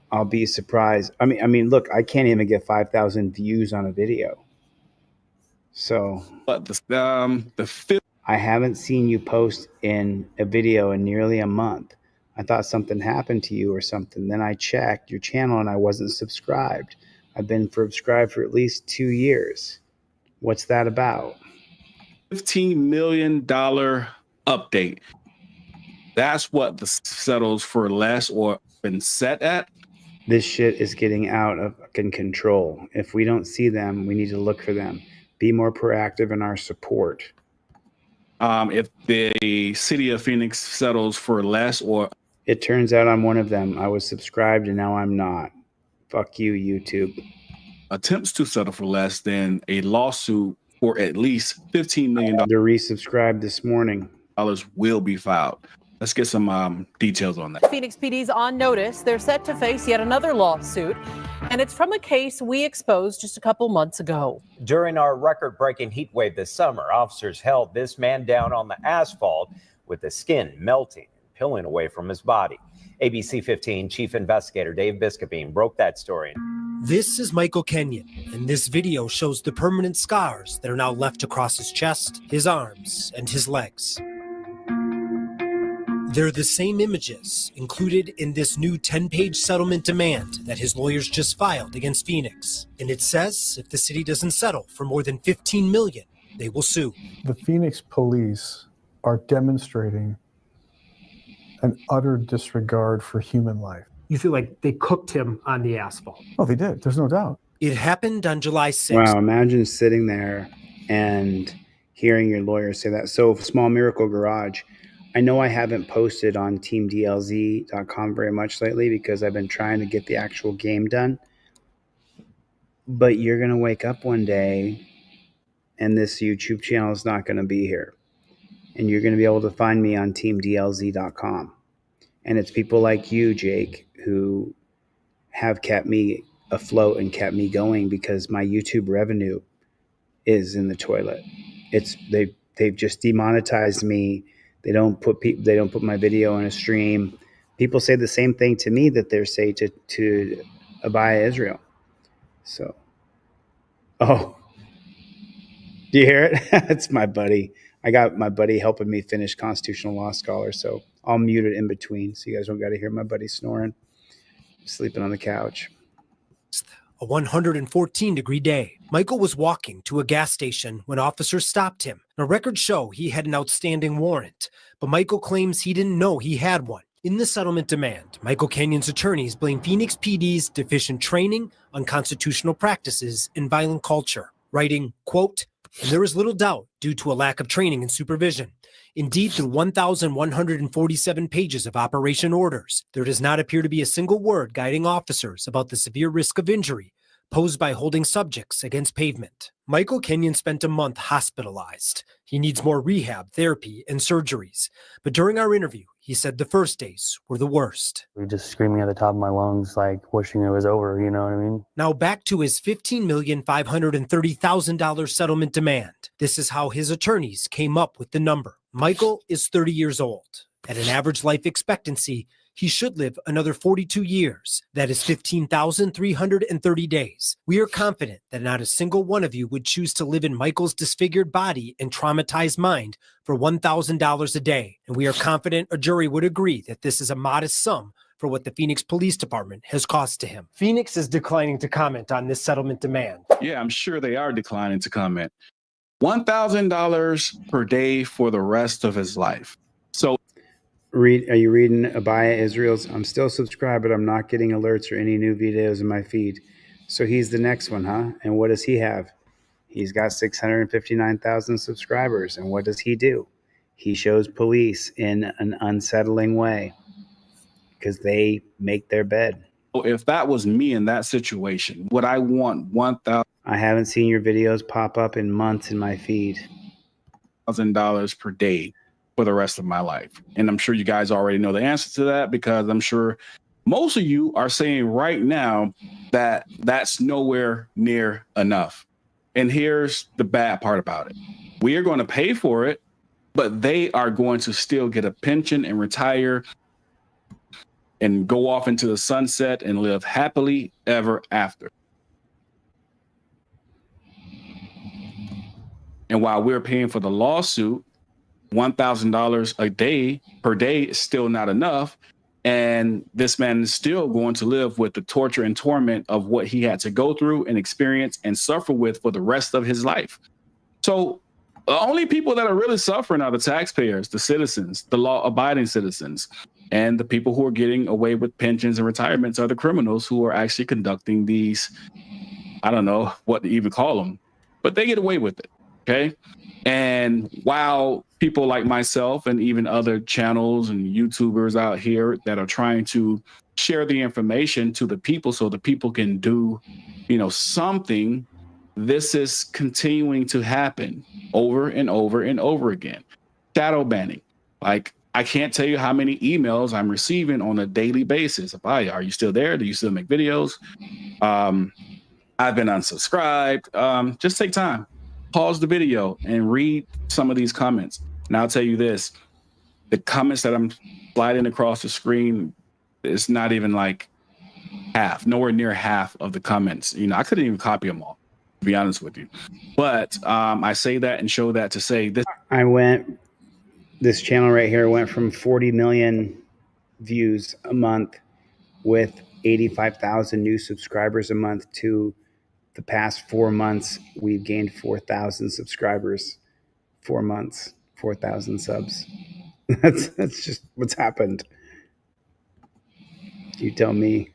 I'll be surprised. I mean, look, I can't even get 5,000 views on a video. So, but I haven't seen you post in a video in nearly a month. I thought something happened to you or something. Then I checked your channel and I wasn't subscribed. I've been subscribed for at least 2 years. What's that about? $15 million update. That's what the settles for less or been set at. This shit is getting out of fucking control. If we don't see them, we need to look for them. Be more proactive in our support. If the city of Phoenix settles for less, or it turns out I'm one of them. I was subscribed and now I'm not. Fuck you, YouTube. Attempts to settle for less, than a lawsuit for at least $15 million. They're resubscribed this morning. Will be filed. Let's get some details on that. Phoenix PD's on notice. They're set to face yet another lawsuit, and it's from a case we exposed just a couple months ago. During our record-breaking heat wave this summer, officers held this man down on the asphalt with the skin melting and peeling away from his body. ABC 15 Chief Investigator Dave Biscobine broke that story. This is Michael Kenyon, and this video shows the permanent scars that are now left across his chest, his arms, and his legs. They're the same images included in this new 10-page settlement demand that his lawyers just filed against Phoenix. And it says if the city doesn't settle for more than $15 million, they will sue. The Phoenix police are demonstrating an utter disregard for human life. You feel like they cooked him on the asphalt? Oh, they did. There's no doubt. It happened on July 6th. Wow, imagine sitting there and hearing your lawyer say that. So, Small Miracle Garage, I know I haven't posted on teamdlz.com very much lately because I've been trying to get the actual game done. But you're going to wake up one day and this YouTube channel is not going to be here. And you're going to be able to find me on teamdlz.com. And it's people like you, Jake, who have kept me afloat and kept me going, because my YouTube revenue is in the toilet. They've just demonetized me. They don't put my video in a stream. People say the same thing to me that they say to Abaya Israel. So, oh, do you hear it? It's my buddy. I got my buddy helping me finish Constitutional Law Scholar, so I'll mute it in between so you guys don't got to hear my buddy snoring, sleeping on the couch. A 114-degree day. Michael was walking to a gas station when officers stopped him. Now, records show he had an outstanding warrant, but Michael claims he didn't know he had one. In the settlement demand, Michael Kenyon's attorneys blame Phoenix PD's deficient training, unconstitutional practices, and violent culture, writing, quote, "And there is little doubt due to a lack of training and supervision. Indeed, through 1,147 pages of operation orders, there does not appear to be a single word guiding officers about the severe risk of injury posed by holding subjects against pavement." Michael Kenyon spent a month hospitalized. He needs more rehab, therapy, and surgeries. But during our interview, he said the first days were the worst. We were just screaming at the top of my lungs, like wishing it was over, you know what I mean? Now back to his $15,530,000 settlement demand. This is how his attorneys came up with the number. Michael is 30 years old. At an average life expectancy, he should live another 42 years. That is 15,330 days. We are confident that not a single one of you would choose to live in Michael's disfigured body and traumatized mind for $1,000 a day. And we are confident a jury would agree that this is a modest sum for what the Phoenix Police Department has cost to him. Phoenix is declining to comment on this settlement demand. Yeah, I'm sure they are declining to comment. $1,000 per day for the rest of his life. So Are you reading Abaya Israel's? I'm still subscribed, but I'm not getting alerts or any new videos in my feed. So he's the next one, huh? And what does he have? He's got 659,000 subscribers. And what does he do? He shows police in an unsettling way because they make their bed. if that was me in that situation, would I want 1,000? I haven't seen your videos pop up in months in my feed. $1,000 per day for the rest of my life. And I'm sure you guys already know the answer to that, because I'm sure most of you are saying right now that that's nowhere near enough. And here's the bad part about it. We are going to pay for it, but they are going to still get a pension and retire and go off into the sunset and live happily ever after. And while we're paying for the lawsuit, $1,000 a day per day is still not enough. And this man is still going to live with the torture and torment of what he had to go through and experience and suffer with for the rest of his life. So the only people that are really suffering are the taxpayers, the citizens, the law-abiding citizens, and the people who are getting away with pensions and retirements are the criminals who are actually conducting these, I don't know what to even call them, but they get away with it. Okay. And while people like myself and even other channels and YouTubers out here that are trying to share the information to the people so the people can do, something, this is continuing to happen over and over and over again. Shadow banning. Like, I can't tell you how many emails I'm receiving on a daily basis. Are you still there? Do you still make videos? I've been unsubscribed. Just take time. Pause the video and read some of these comments. And I'll tell you this, the comments that I'm sliding across the screen, it's not even like half, nowhere near half of the comments. I couldn't even copy them all, to be honest with you. But I say that and show that to say this. This channel right here went from 40 million views a month with 85,000 new subscribers a month to the past 4 months, we've gained 4,000 subscribers. 4 months, 4,000 subs. That's just what's happened. You tell me.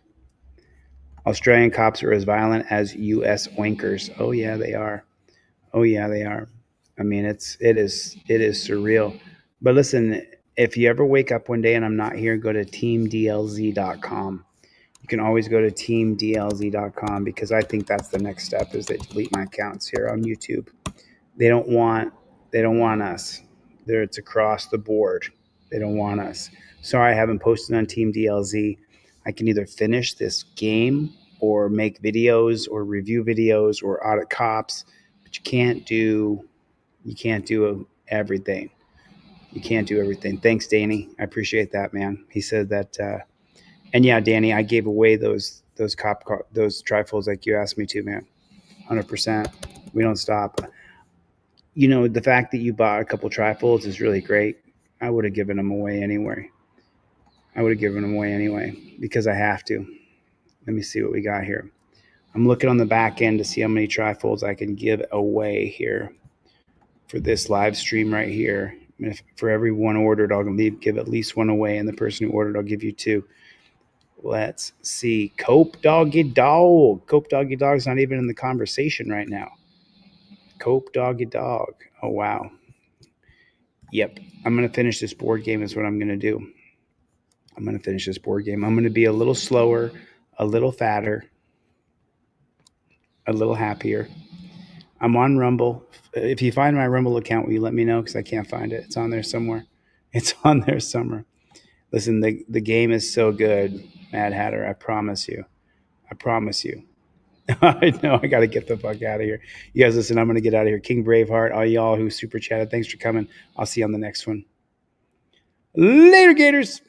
Australian cops are as violent as U.S. wankers. Oh yeah, they are. Oh yeah, they are. I mean, it is surreal. But listen, if you ever wake up one day and I'm not here, go to teamdlz.com. You can always go to teamdlz.com, because I think that's the next step, is they delete my accounts here on YouTube. They don't want us. It's across the board. They don't want us. Sorry, I haven't posted on Team DLZ. I can either finish this game or make videos or review videos or audit cops, but you can't do everything. You can't do everything. Thanks, Danny. I appreciate that, man. He said that, and yeah, Danny, I gave away those trifolds like you asked me to, man. 100%. We don't stop. You know, the fact that you bought a couple trifolds is really great. I would have given them away anyway. Because I have to. Let me see what we got here. I'm looking on the back end to see how many trifolds I can give away here for this live stream right here. And if for every one ordered, I'll give at least one away, and the person who ordered, I'll give you two. Let's see. Cope Doggy Dog. Cope Doggy Dog's not even in the conversation right now. Cope Doggy Dog. Oh, wow. Yep. I'm going to finish this board game is what I'm going to do. I'm going to finish this board game. I'm going to be a little slower, a little fatter, a little happier. I'm on Rumble. If you find my Rumble account, will you let me know? Because I can't find it. It's on there somewhere. Listen, the game is so good, Mad Hatter. I promise you. I know I got to get the fuck out of here. You guys, listen, I'm going to get out of here. King Braveheart, all y'all who super chatted, thanks for coming. I'll see you on the next one. Later, Gators.